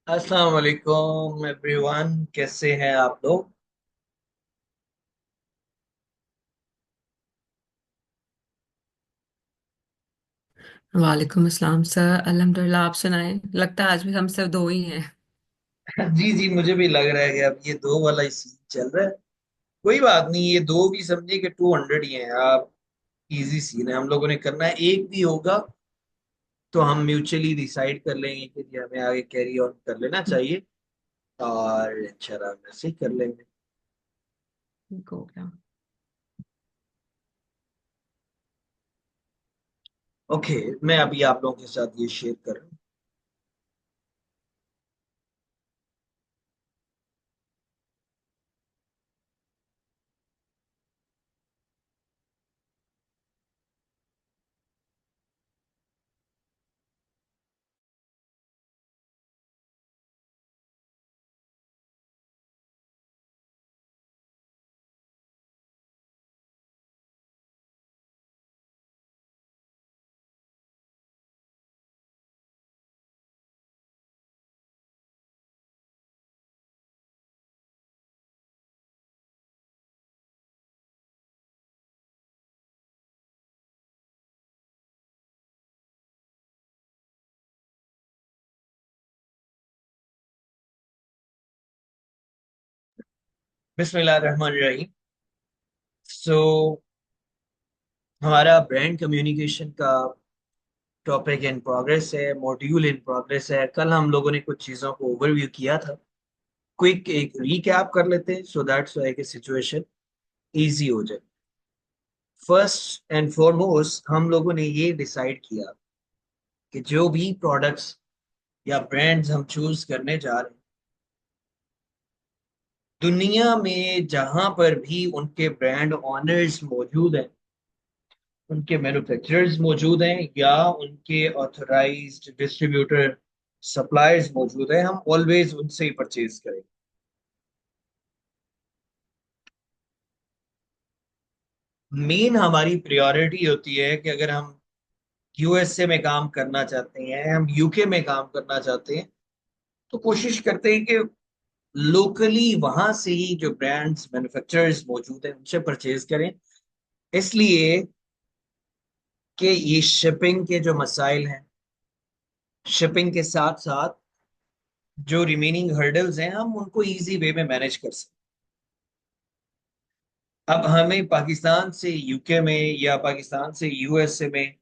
अस्सलाम वालेकुम एवरीवन, कैसे हैं आप लोग। वालेकुम अस्सलाम सर। अल्हम्दुलिल्लाह, आप सुनाएं। लगता है आज भी हम सिर्फ दो ही हैं। जी जी, मुझे भी लग रहा है कि अब ये दो वाला ही सीन चल रहा है। कोई बात नहीं, ये दो भी समझिए कि 200 ही हैं आप। इजी सीन है, हम लोगों ने करना है। एक भी होगा तो हम म्यूचुअली डिसाइड कर लेंगे कि जी हमें आगे कैरी ऑन कर लेना चाहिए, और इंशाल्लाह हम ऐसे ही कर लेंगे। ठीक हो गया। ओके, मैं अभी आप लोगों के साथ ये शेयर कर रहा हूँ। बिस्मिल्लाह रहमान रहीम। सो हमारा ब्रांड कम्युनिकेशन का टॉपिक इन प्रोग्रेस है, मॉड्यूल इन प्रोग्रेस है। कल हम लोगों ने कुछ चीज़ों को ओवरव्यू किया था। क्विक एक रीकैप कर लेते हैं सो दैट्स वाई कि सिचुएशन इजी हो जाए। फर्स्ट एंड फॉरमोस्ट हम लोगों ने ये डिसाइड किया कि जो भी प्रोडक्ट्स या ब्रांड्स हम चूज करने जा रहे हैं, दुनिया में जहां पर भी उनके ब्रांड ऑनर्स मौजूद हैं, उनके मैन्युफैक्चरर्स मौजूद हैं, या उनके ऑथराइज्ड डिस्ट्रीब्यूटर सप्लायर्स मौजूद हैं, हम ऑलवेज उनसे ही परचेज करें। मेन हमारी प्रायोरिटी होती है कि अगर हम यूएसए में काम करना चाहते हैं, हम यूके में काम करना चाहते हैं, तो कोशिश करते हैं कि लोकली वहां से ही जो ब्रांड्स मैन्युफैक्चरर्स मौजूद हैं उनसे परचेज करें। इसलिए कि ये शिपिंग के जो मसाइल हैं, शिपिंग के साथ साथ जो रिमेनिंग हर्डल्स हैं, हम उनको इजी वे में मैनेज कर सकते हैं। अब हमें पाकिस्तान से यूके में या पाकिस्तान से यूएसए में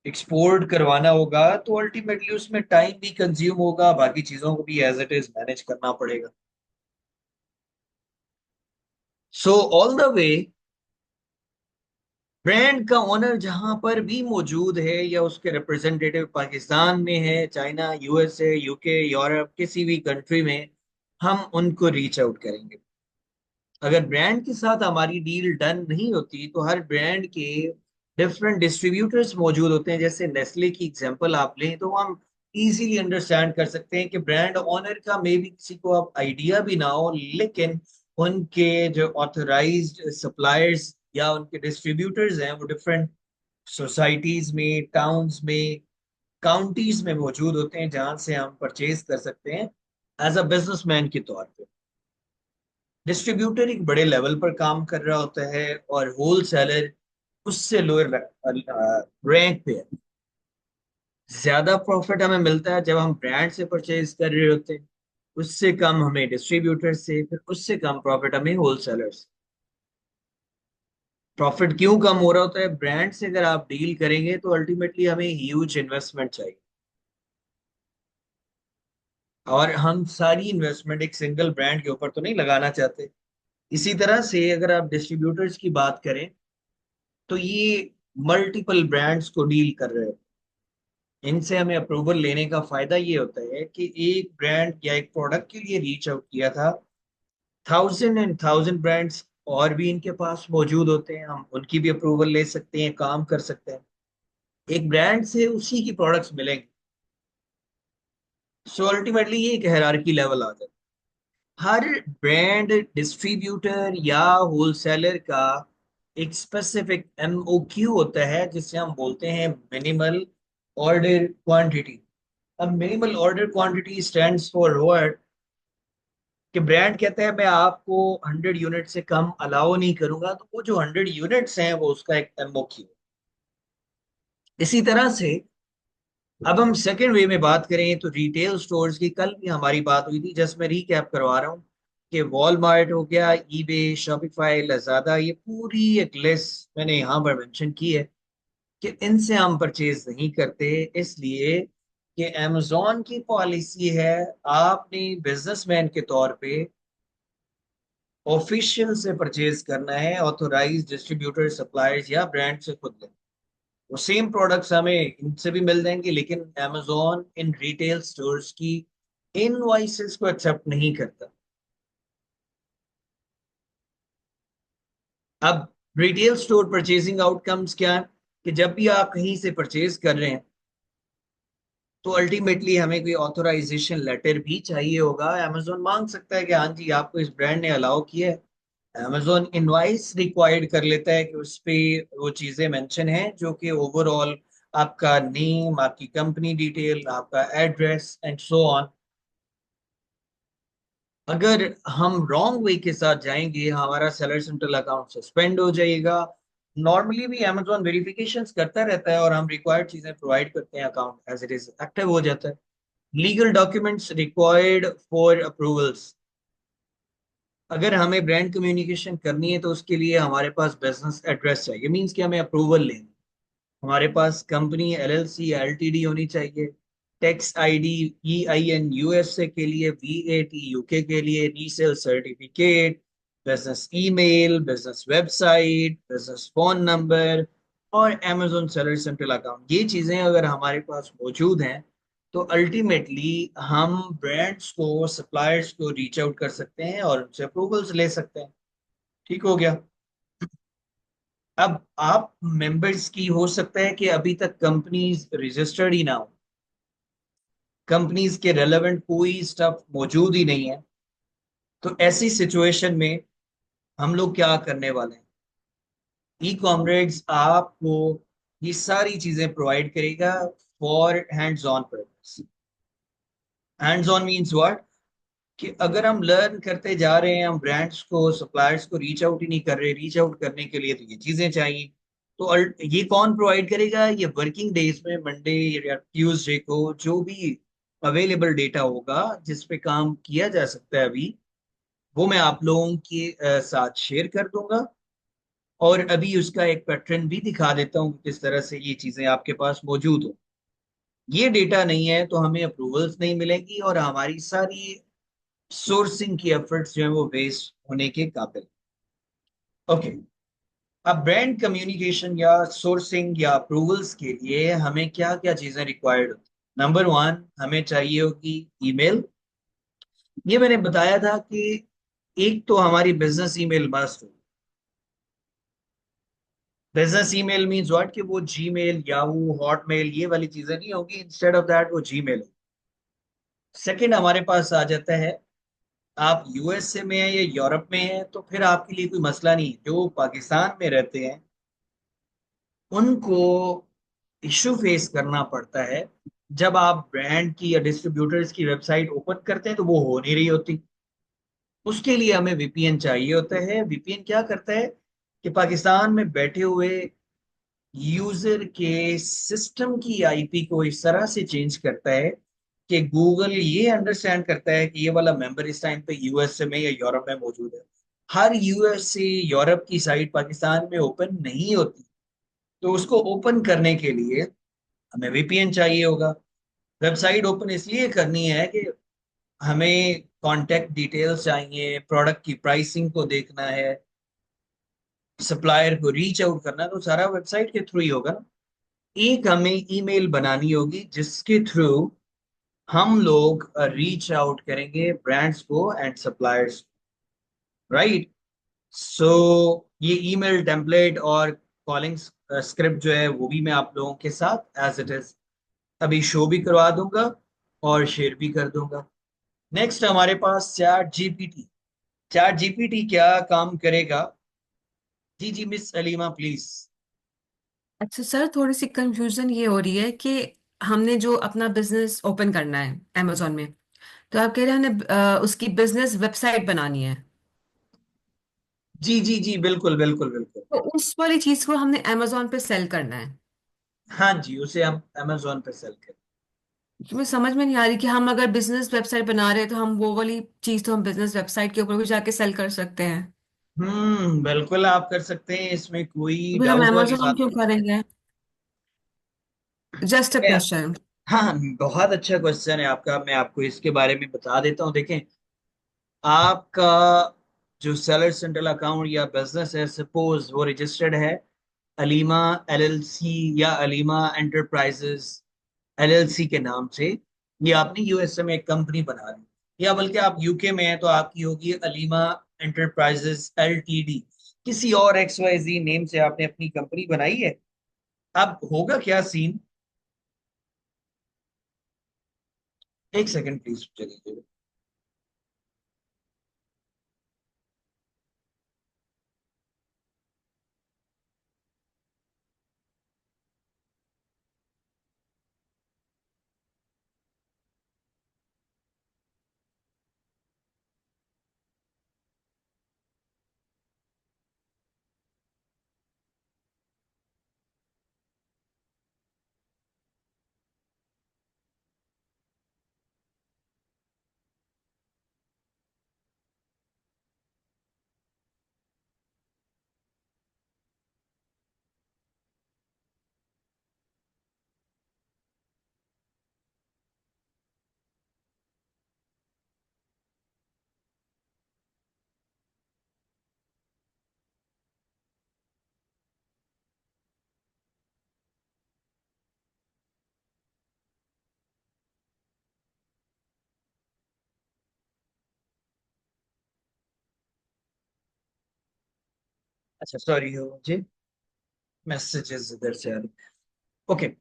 एक्सपोर्ट करवाना होगा, तो अल्टीमेटली उसमें टाइम भी कंज्यूम होगा, बाकी चीजों को भी एज इट इज मैनेज करना पड़ेगा। So all the way, brand का ओनर जहां पर भी मौजूद है या उसके रिप्रेजेंटेटिव पाकिस्तान में है, चाइना, यूएसए, यूके, यूरोप, किसी भी कंट्री में, हम उनको रीच आउट करेंगे। अगर ब्रांड के साथ हमारी डील डन नहीं होती तो हर ब्रांड के डिफरेंट डिस्ट्रीब्यूटर्स मौजूद होते हैं। जैसे नेस्ले की एग्जांपल आप लें तो हम इजीली अंडरस्टैंड कर सकते हैं कि ब्रांड ओनर का मे भी किसी को अब आइडिया भी ना हो, लेकिन उनके जो ऑथराइज्ड सप्लायर्स या उनके डिस्ट्रीब्यूटर्स हैं वो डिफरेंट सोसाइटीज में, टाउन्स में, काउंटीज में मौजूद होते हैं, जहां से हम परचेज कर सकते हैं एज अ बिजनेसमैन के तौर पे। डिस्ट्रीब्यूटर एक बड़े लेवल पर काम कर रहा होता है और होल सेलर उससे लोअर रैंक पे है। ज्यादा प्रॉफिट हमें मिलता है जब हम ब्रांड से परचेज कर रहे होते हैं, उससे कम हमें डिस्ट्रीब्यूटर से, फिर उससे कम प्रॉफिट हमें होल सेलर से। प्रॉफिट क्यों कम हो रहा होता है? ब्रांड से अगर आप डील करेंगे तो अल्टीमेटली हमें ह्यूज इन्वेस्टमेंट चाहिए, और हम सारी इन्वेस्टमेंट एक सिंगल ब्रांड के ऊपर तो नहीं लगाना चाहते। इसी तरह से अगर आप डिस्ट्रीब्यूटर्स की बात करें तो ये मल्टीपल ब्रांड्स को डील कर रहे हैं। इनसे हमें अप्रूवल लेने का फायदा ये होता है कि एक ब्रांड या एक प्रोडक्ट के लिए रीच आउट किया था, थाउजेंड एंड थाउजेंड ब्रांड्स और भी इनके पास मौजूद होते हैं, हम उनकी भी अप्रूवल ले सकते हैं, काम कर सकते हैं। एक ब्रांड से उसी की प्रोडक्ट्स मिलेंगे। सो अल्टीमेटली ये एक हायरार्की लेवल आ जाता है। हर ब्रांड डिस्ट्रीब्यूटर या होलसेलर का एक स्पेसिफिक एमओक्यू होता है, जिसे हम बोलते हैं मिनिमल ऑर्डर क्वांटिटी। अब minimal order quantity stands for what? कि ब्रांड कहता है मैं आपको 100 यूनिट से कम अलाउ नहीं करूंगा, तो वो जो 100 यूनिट्स हैं वो उसका एक एमओक्यू। इसी तरह से अब हम सेकेंड वे में बात करें तो रिटेल स्टोर्स की कल भी हमारी बात हुई थी, जस्ट मैं रीकैप करवा रहा हूँ कि वॉलमार्ट हो गया, ईबे, शॉपिफाई, लजादा, ये पूरी एक लिस्ट मैंने यहाँ पर मेंशन की है कि इनसे हम परचेज नहीं करते, इसलिए कि अमेजोन की पॉलिसी है आपने बिजनेसमैन के तौर पे ऑफिशियल से परचेज करना है, ऑथोराइज डिस्ट्रीब्यूटर, सप्लायर्स या ब्रांड से खुद लेना। वो सेम प्रोडक्ट्स हमें इनसे भी मिल जाएंगे, लेकिन amazon इन रिटेल स्टोर्स की इनवॉइसेस को एक्सेप्ट नहीं करता। अब रिटेल स्टोर परचेजिंग आउटकम्स क्या है? कि जब भी आप कहीं से परचेज कर रहे हैं तो अल्टीमेटली हमें कोई ऑथोराइजेशन लेटर भी चाहिए होगा। amazon मांग सकता है कि हाँ जी आपको इस ब्रांड ने अलाउ किया है। amazon इनवाइस रिक्वायर्ड कर लेता है कि उस पे वो चीजें मेंशन हैं जो कि ओवरऑल आपका नेम, आपकी कंपनी डिटेल, आपका एड्रेस एंड सो ऑन। अगर हम रॉन्ग वे के साथ जाएंगे हमारा सेलर सेंट्रल अकाउंट सस्पेंड हो जाएगा। नॉर्मली भी अमेजोन वेरिफिकेशंस करता रहता है और हम रिक्वायर्ड चीजें प्रोवाइड करते हैं, account as it is active हो जाता है। Legal documents required for approvals. अगर हमें ब्रांड कम्युनिकेशन करनी है तो उसके लिए हमारे पास बिजनेस एड्रेस चाहिए, मीन्स कि हमें अप्रूवल लेंगे। हमारे पास कंपनी एलएलसी या एलटीडी होनी चाहिए। टैक्स आईडी, ईआईएन यूएसए के लिए, वीएटी यूके के लिए, resale certificate, business email, business website, business phone number और अमेजोन सेलर सेंट्रल अकाउंट। ये चीजें अगर हमारे पास मौजूद हैं तो अल्टीमेटली हम ब्रांड्स को, सप्लायर्स को रीच आउट कर सकते हैं और उनसे अप्रूवल्स ले सकते हैं। ठीक हो गया। अब आप मेंबर्स की हो सकता है कि अभी तक कंपनीज रजिस्टर्ड ही ना हो, कंपनीज के रेलेवेंट कोई स्टफ मौजूद ही नहीं है। तो ऐसी सिचुएशन में हम लोग क्या करने वाले हैं? ई कॉमर्स आपको ये सारी चीजें प्रोवाइड करेगा for hands on purpose. Hands on means what? कि अगर हम लर्न करते जा रहे हैं, हम ब्रांड्स को, सप्लायर्स को रीच आउट ही नहीं कर रहे, रीच आउट करने के लिए तो ये चीजें चाहिए। तो ये कौन प्रोवाइड करेगा? ये वर्किंग डेज में मंडे या ट्यूसडे को जो भी अवेलेबल डेटा होगा जिस पे काम किया जा सकता है अभी, वो मैं आप लोगों के साथ शेयर कर दूंगा। और अभी उसका एक पैटर्न भी दिखा देता हूँ कि किस तरह से ये चीजें आपके पास मौजूद हो। ये डेटा नहीं है तो हमें अप्रूवल्स नहीं मिलेंगी और हमारी सारी सोर्सिंग की एफर्ट्स जो है वो वेस्ट होने के काबिल। ओके। अब ब्रांड कम्युनिकेशन या सोर्सिंग या अप्रूवल्स के लिए हमें क्या क्या चीजें रिक्वायर्ड होती? नंबर वन, हमें चाहिए होगी ईमेल। ये मैंने बताया था कि एक तो हमारी बिजनेस ईमेल मस्ट हो। Business email means what? कि वो जीमेल, याहू, हॉटमेल ये वाली चीजें नहीं होगी, इंस्टेड ऑफ दैट वो जीमेल हो। सेकंड हमारे पास आ जाता है, आप यूएसए में हैं या यूरोप में हैं तो फिर आपके लिए कोई मसला नहीं। जो पाकिस्तान में रहते हैं उनको इशू फेस करना पड़ता है जब आप ब्रांड की या डिस्ट्रीब्यूटर्स की वेबसाइट ओपन करते हैं तो वो हो नहीं रही होती। उसके लिए हमें वीपीएन चाहिए होता है। वीपीएन क्या करता है? कि पाकिस्तान में बैठे हुए यूजर के सिस्टम की आईपी को इस तरह से चेंज करता है कि गूगल ये अंडरस्टैंड करता है कि ये वाला मेंबर इस टाइम पे यूएसए में या यूरोप में मौजूद है। हर यूएसए, यूरोप की साइट पाकिस्तान में ओपन नहीं होती। तो उसको ओपन करने के लिए हमें वीपीएन चाहिए होगा। वेबसाइट ओपन इसलिए करनी है कि हमें कांटेक्ट डिटेल्स चाहिए, प्रोडक्ट की प्राइसिंग को देखना है, सप्लायर को रीच आउट करना है, तो सारा वेबसाइट के थ्रू ही होगा ना। एक हमें ईमेल बनानी होगी जिसके थ्रू हम लोग रीच आउट करेंगे ब्रांड्स को एंड सप्लायर्स। राइट। सो ये ईमेल टेम्पलेट और कॉलिंग स्क्रिप्ट जो है वो भी मैं आप लोगों के साथ एज इट इज अभी शो भी करवा दूंगा और शेयर भी कर दूंगा। नेक्स्ट हमारे पास चैट जीपीटी। चैट जीपीटी क्या काम करेगा? जी जी, मिस अलीमा प्लीज। अच्छा सर, थोड़ी सी कंफ्यूजन ये हो रही है कि हमने जो अपना बिजनेस ओपन करना है amazon में, तो आप कह रहे हैं हमने उसकी बिजनेस वेबसाइट बनानी है। जी जी जी, बिल्कुल बिल्कुल बिल्कुल। तो उस वाली चीज को हमने amazon पे सेल करना है। हाँ जी, उसे हम अमेजोन पे सेल करें। मुझे समझ में नहीं आ रही कि हम अगर बिजनेस वेबसाइट बना रहे हैं तो हम वो वाली चीज तो हम बिजनेस वेबसाइट के ऊपर भी जाके सेल कर सकते हैं। बिल्कुल आप कर सकते हैं, इसमें कोई तो फिर हम डाउट वाली amazon बात क्यों नहीं करेंगे? जस्ट अ है। क्वेश्चन। हाँ, बहुत अच्छा क्वेश्चन है आपका, मैं आपको इसके बारे में बता देता हूँ। देखें, आपका जो सेलर सेंट्रल अकाउंट या बिजनेस है, सपोज वो रजिस्टर्ड है अलीमा एलएलसी या अलीमा एंटरप्राइजेस एलएलसी के नाम से। ये आपने यूएसए में एक कंपनी बना ली, या बल्कि आप यूके में हैं तो आपकी होगी अलीमा एंटरप्राइजेस एलटीडी। किसी और एक्स वाई जी नेम से आपने अपनी कंपनी बनाई है। अब होगा क्या सीन, एक सेकंड प्लीज चलिए। अच्छा, सॉरी हो मुझे मैसेजेस इधर से आ रही। ओके,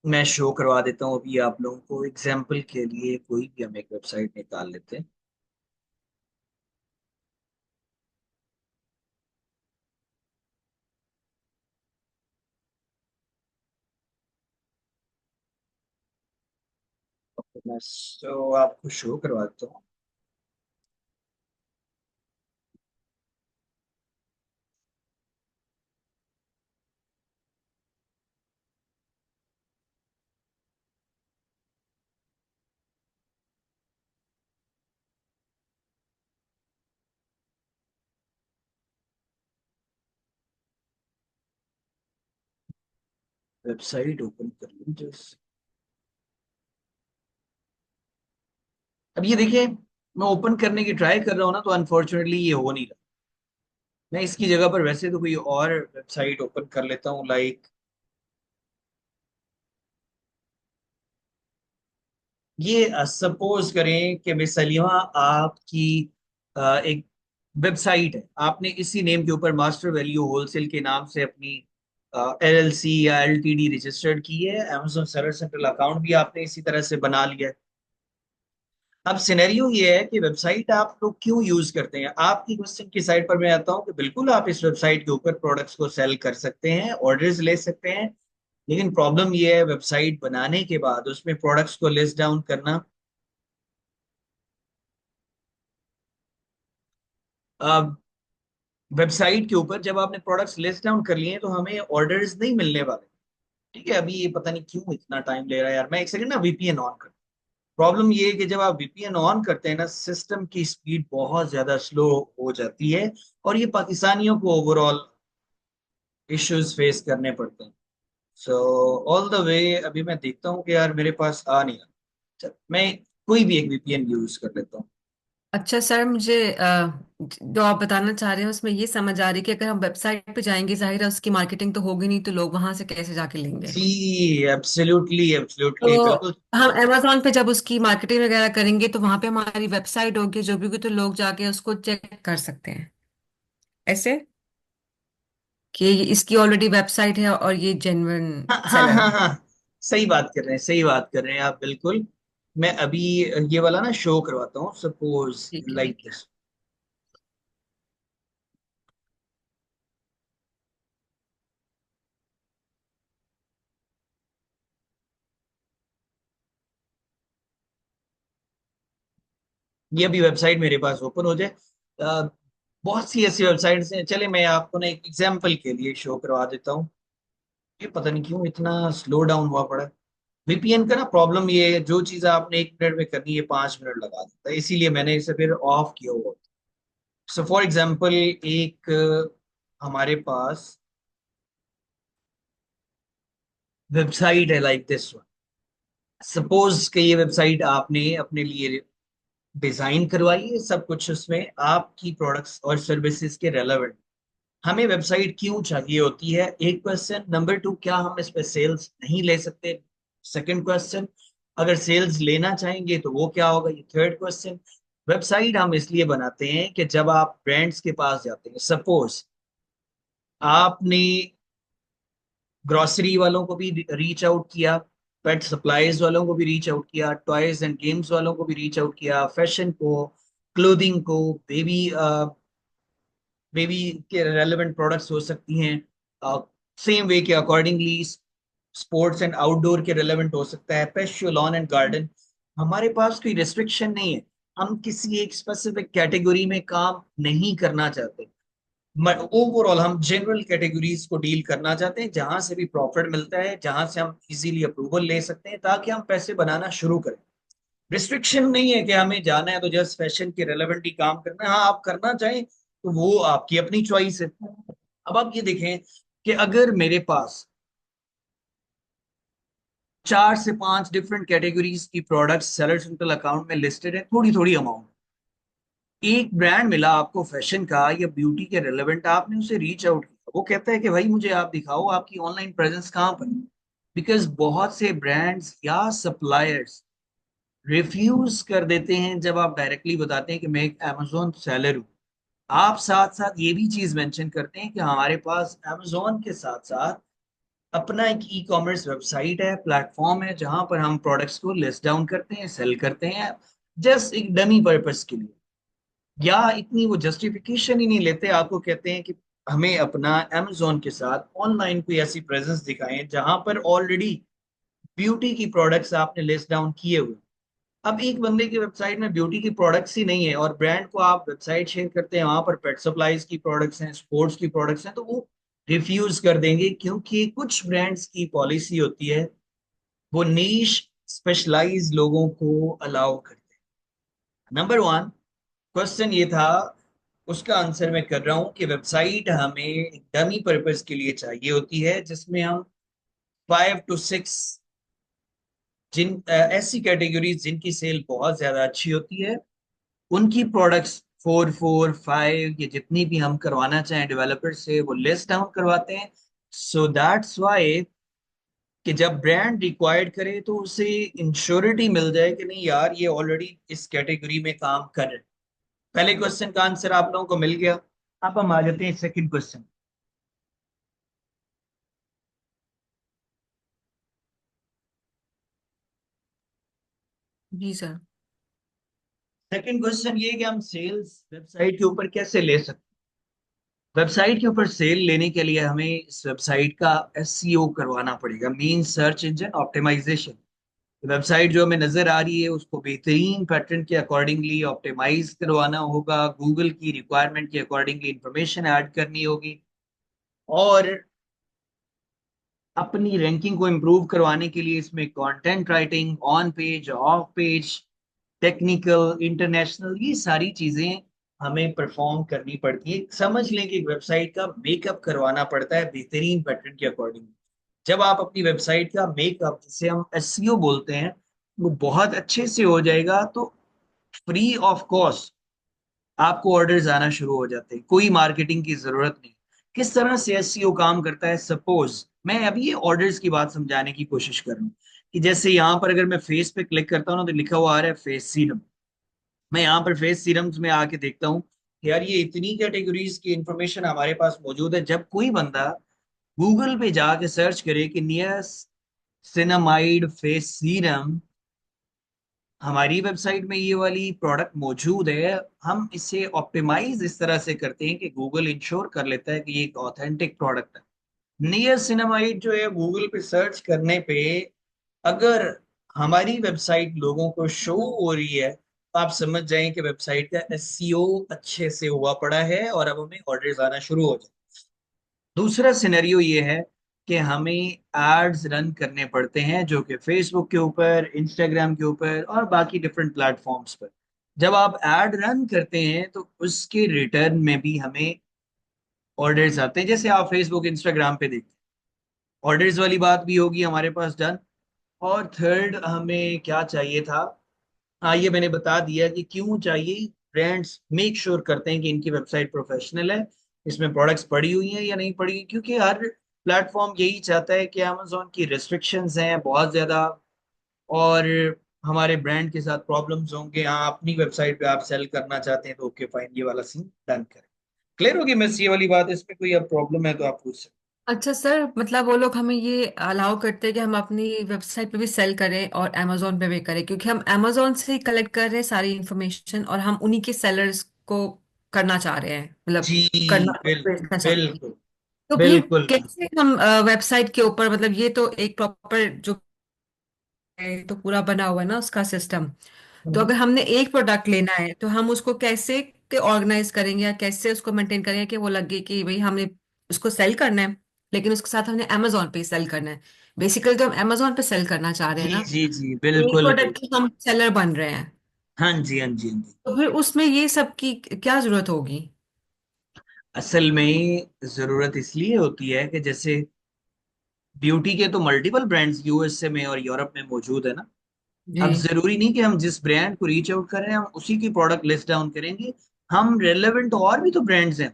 मैं शो करवा देता हूँ अभी आप लोगों को। एग्जाम्पल के लिए कोई भी हम एक वेबसाइट निकाल लेते हैं। तो मैं आपको शो करवा देता हूँ। वेबसाइट ओपन कर लूँ जस्ट। अब ये देखिए, मैं ओपन करने की ट्राई कर रहा हूँ ना, तो अनफॉर्चुनेटली ये हो नहीं रहा। मैं इसकी जगह पर वैसे तो कोई और वेबसाइट ओपन कर लेता हूँ, लाइक ये सपोज करें कि मिस सलीमा आपकी एक वेबसाइट है, आपने इसी नेम के ऊपर मास्टर वैल्यू होलसेल के नाम से अपनी एलएलसी या एलटीडी रजिस्टर्ड की है। अमेजोन सेलर सेंट्रल अकाउंट भी आपने इसी तरह से बना लिया है। अब सिनेरियो ये है कि वेबसाइट आप लोग क्यों यूज करते हैं। आपकी क्वेश्चन की साइड पर मैं आता हूँ कि बिल्कुल आप इस वेबसाइट के ऊपर प्रोडक्ट्स को सेल कर सकते हैं, ऑर्डर्स ले सकते हैं। लेकिन प्रॉब्लम ये है, वेबसाइट बनाने के बाद उसमें प्रोडक्ट्स को लिस्ट डाउन करना। वेबसाइट के ऊपर जब आपने प्रोडक्ट्स लिस्ट डाउन कर लिए हैं तो हमें ऑर्डर्स नहीं मिलने वाले। ठीक है, अभी ये पता नहीं क्यों इतना टाइम ले रहा है यार। मैं एक सेकंड ना वीपीएन ऑन कर। प्रॉब्लम ये है कि जब आप वीपीएन ऑन करते हैं ना, सिस्टम की स्पीड बहुत ज्यादा स्लो हो जाती है, और ये पाकिस्तानियों को ओवरऑल इश्यूज फेस करने पड़ते हैं। सो ऑल द वे अभी मैं देखता हूँ कि यार मेरे पास आ नहीं रहा। चल, मैं कोई भी एक वीपीएन यूज कर लेता हूँ। अच्छा सर, मुझे जो आप बताना चाह रहे हैं उसमें ये समझ आ रही है कि अगर हम वेबसाइट पे जाएंगे, जाहिर है उसकी मार्केटिंग तो होगी नहीं, तो लोग वहां से कैसे जाके लेंगे? जी, एब्सोल्युटली एब्सोल्युटली, तो बिल्कुल। हम अमेजोन पे जब उसकी मार्केटिंग वगैरह करेंगे तो वहां पे हमारी वेबसाइट होगी जो भी, तो लोग जाके उसको चेक कर सकते हैं ऐसे, कि इसकी ऑलरेडी वेबसाइट है और ये जेन्युइन हाँ हाँ सेलर हाँ है। हाँ, सही बात कर रहे हैं, सही बात कर रहे हैं आप, बिल्कुल। मैं अभी ये वाला ना शो करवाता हूँ, सपोज ठीक है। Like this. ये अभी वेबसाइट मेरे पास ओपन हो जाए। अ, बहुत सी ऐसी वेबसाइट्स हैं, चले मैं आपको ना एक एग्जांपल के लिए शो करवा देता हूँ। ये पता नहीं क्यों इतना स्लो डाउन हुआ पड़ा है। वीपीएन का ना प्रॉब्लम ये है, जो चीज आपने 1 मिनट में करनी है 5 मिनट लगा देता है, इसीलिए मैंने इसे फिर ऑफ किया हुआ। सो फॉर एग्जाम्पल एक हमारे पास वेबसाइट है लाइक दिस वन। सपोज कि ये वेबसाइट आपने अपने लिए डिजाइन करवाई है, सब कुछ उसमें आपकी प्रोडक्ट्स और सर्विसेज के रेलेवेंट। हमें वेबसाइट क्यों चाहिए होती है, एक क्वेश्चन। नंबर टू, क्या हम इस पे सेल्स नहीं ले सकते? Second question. अगर सेल्स लेना चाहेंगे तो वो क्या होगा, ये थर्ड क्वेश्चन। वेबसाइट हम इसलिए बनाते हैं कि जब आप ब्रांड्स के पास जाते हैं, सपोज आपने ग्रोसरी वालों को भी रीच आउट किया, पेट सप्लाईज वालों को भी रीच आउट किया, टॉयज एंड गेम्स वालों को भी रीच आउट किया, फैशन को, क्लोथिंग को, बेबी बेबी के रेलेवेंट प्रोडक्ट्स हो सकती हैं, सेम वे के अकॉर्डिंगली स्पोर्ट्स एंड आउटडोर के रेलेवेंट हो सकता है, पेशो लॉन एंड गार्डन। हमारे पास कोई रिस्ट्रिक्शन नहीं है, हम किसी एक स्पेसिफिक कैटेगरी में काम नहीं करना चाहते। ओवरऑल हम जनरल कैटेगरीज को डील करना चाहते हैं, जहां से भी प्रॉफिट मिलता है, जहां से हम इजीली अप्रूवल ले सकते हैं, ताकि हम पैसे बनाना शुरू करें। रिस्ट्रिक्शन नहीं है कि हमें जाना है तो जस्ट फैशन के रेलेवेंट ही काम करना है। हाँ, आप करना चाहें तो वो आपकी अपनी चॉइस है। अब आप ये देखें कि अगर मेरे पास 4 से 5 डिफरेंट कैटेगरीज की प्रोडक्ट्स सेलर सेंट्रल अकाउंट में लिस्टेड है, थोड़ी थोड़ी अमाउंट, एक ब्रांड मिला आपको फैशन का या ब्यूटी के रेलेवेंट, आपने उसे रीच आउट किया, वो कहता है कि भाई मुझे आप दिखाओ आपकी ऑनलाइन प्रेजेंस कहाँ पर है। बिकॉज बहुत से ब्रांड्स या सप्लायर्स रिफ्यूज कर देते हैं जब आप डायरेक्टली बताते हैं कि मैं एक Amazon सेलर हूँ। आप साथ साथ ये भी चीज मेंशन करते हैं कि हमारे पास Amazon के साथ साथ अपना एक ई कॉमर्स वेबसाइट है, प्लेटफॉर्म है, जहां पर हम प्रोडक्ट्स को लिस्ट डाउन करते हैं, सेल करते हैं, जस्ट एक डमी पर्पस के लिए। या इतनी वो जस्टिफिकेशन ही नहीं लेते, आपको कहते हैं कि हमें अपना Amazon के साथ ऑनलाइन कोई ऐसी प्रेजेंस दिखाएं जहां पर ऑलरेडी ब्यूटी की प्रोडक्ट्स आपने लिस्ट डाउन किए हुए। अब एक बंदे की वेबसाइट में ब्यूटी की प्रोडक्ट्स ही नहीं है और ब्रांड को आप वेबसाइट शेयर करते हैं, वहां पर पेट सप्लाईज की प्रोडक्ट्स हैं, स्पोर्ट्स की प्रोडक्ट्स हैं, तो वो रिफ्यूज कर देंगे, क्योंकि कुछ ब्रांड्स की पॉलिसी होती है, वो नीश स्पेशलाइज लोगों को अलाउ करते हैं। नंबर वन क्वेश्चन ये था, उसका आंसर मैं कर रहा हूं कि वेबसाइट हमें एक डमी पर्पस के लिए चाहिए होती है, जिसमें हम 5 to 6 ऐसी कैटेगरीज जिनकी सेल बहुत ज्यादा अच्छी होती है, उनकी प्रोडक्ट्स 4, 4, 5 ये जितनी भी हम करवाना चाहें डेवलपर से, वो लिस्ट डाउन करवाते हैं। सो दैट्स वाई कि जब ब्रांड रिक्वायर्ड करे तो उसे इंश्योरिटी मिल जाए कि नहीं यार, ये ऑलरेडी इस कैटेगरी में काम कर रहे हैं। पहले क्वेश्चन का आंसर आप लोगों को मिल गया। अब हम आ जाते हैं सेकंड क्वेश्चन। जी सर। सेकंड क्वेश्चन ये कि हम सेल्स वेबसाइट के ऊपर कैसे ले सकते हैं। वेबसाइट के ऊपर सेल लेने के लिए हमें इस वेबसाइट का एसईओ करवाना पड़ेगा, mean search engine optimisation. Website जो हमें नजर आ रही है उसको बेहतरीन पैटर्न के अकॉर्डिंगली ऑप्टिमाइज करवाना होगा, गूगल की रिक्वायरमेंट के अकॉर्डिंगली इंफॉर्मेशन ऐड करनी होगी, और अपनी रैंकिंग को इम्प्रूव करवाने के लिए इसमें content writing, on page, of page, technical, international, ये सारी चीजें हमें परफॉर्म करनी पड़ती है। समझ लें कि एक वेबसाइट का मेकअप करवाना पड़ता है बेहतरीन पैटर्न के अकॉर्डिंग। जब आप अपनी वेबसाइट का मेकअप, जिसे हम एसईओ बोलते हैं, वो बहुत अच्छे से हो जाएगा, तो फ्री ऑफ कॉस्ट आपको ऑर्डर्स आना शुरू हो जाते हैं, कोई मार्केटिंग की जरूरत नहीं। किस तरह से एसईओ काम करता है, सपोज मैं अभी ये ऑर्डर्स की बात समझाने की कोशिश कर रहा हूँ कि जैसे यहाँ पर अगर मैं फेस पे क्लिक करता हूँ ना, तो लिखा हुआ आ रहा है फेस सीरम। मैं यहाँ पर फेस सीरम्स में आके देखता हूँ कि यार ये इतनी कैटेगरीज की इंफॉर्मेशन हमारे पास मौजूद है। जब कोई बंदा गूगल पे जाके सर्च करे कि नियासिनामाइड फेस सीरम, हमारी वेबसाइट में ये वाली प्रोडक्ट मौजूद है, हम इसे ऑप्टिमाइज इस तरह से करते हैं कि गूगल इंश्योर कर लेता है कि ये एक ऑथेंटिक प्रोडक्ट है। नियासिनामाइड जो है गूगल पे सर्च करने पे, अगर हमारी वेबसाइट लोगों को शो हो रही है आप समझ जाएं कि वेबसाइट का एसईओ अच्छे से हुआ पड़ा है और अब हमें ऑर्डर्स आना शुरू हो जाए। दूसरा सिनेरियो ये है कि हमें एड्स रन करने पड़ते हैं, जो कि फेसबुक के ऊपर, इंस्टाग्राम के ऊपर और बाकी डिफरेंट प्लेटफॉर्म्स पर। जब आप एड रन करते हैं तो उसके रिटर्न में भी हमें ऑर्डर्स आते हैं, जैसे आप फेसबुक इंस्टाग्राम पे देखते हैं। ऑर्डर्स वाली बात भी होगी हमारे पास डन। और थर्ड हमें क्या चाहिए था, हाँ ये मैंने बता दिया कि क्यों चाहिए। ब्रांड्स मेक श्योर करते हैं कि इनकी वेबसाइट प्रोफेशनल है, इसमें प्रोडक्ट्स पड़ी हुई हैं या नहीं पड़ी हुई, क्योंकि हर प्लेटफॉर्म यही चाहता है कि अमेजोन की रिस्ट्रिक्शंस हैं बहुत ज्यादा, और हमारे ब्रांड के साथ प्रॉब्लम्स होंगे। हाँ, अपनी वेबसाइट पे आप सेल करना चाहते हैं तो ओके फाइन, ये वाला सीन डन करें। क्लियर होगी मिस ये वाली बात? इसमें कोई अब प्रॉब्लम है तो आप पूछ सकते अच्छा सर, मतलब वो लोग हमें ये अलाउ करते हैं कि हम अपनी वेबसाइट पे भी सेल करें और अमेजोन पे भी करें, क्योंकि हम अमेजोन से ही कलेक्ट कर रहे हैं सारी इंफॉर्मेशन और हम उन्हीं के सेलर्स को करना चाह रहे हैं, हैं। मतलब जी करना बिल्कुल बेचना चाहते हैं। बिल्कुल। तो फिर बिल्कुल कैसे हम वेबसाइट के ऊपर, मतलब ये तो एक प्रॉपर जो है तो पूरा बना हुआ है ना उसका सिस्टम। तो बिल्कुल। अगर हमने एक प्रोडक्ट लेना है तो हम उसको कैसे के ऑर्गेनाइज करेंगे या कैसे उसको मेंटेन करेंगे कि वो लगे कि भाई हमने उसको सेल करना है, लेकिन उसके साथ हमने अमेजोन पे सेल करना है। बेसिकली तो हम अमेजोन पे सेल करना चाह रहे हैं जी ना, जी जी एक बिल्कुल प्रोडक्ट बिल्कुल। के हम सेलर बन रहे हैं। हाँ जी हाँ जी हाँ जी। तो फिर उसमें ये सब की क्या जरूरत होगी? असल में जरूरत इसलिए होती है कि जैसे ब्यूटी के तो मल्टीपल ब्रांड्स यूएसए में और यूरोप में मौजूद है ना। अब जी। जरूरी नहीं कि हम जिस ब्रांड को रीच आउट कर रहे हैं हम उसी की प्रोडक्ट लिस्ट डाउन करेंगे। हम रेलेवेंट और भी तो ब्रांड्स हैं,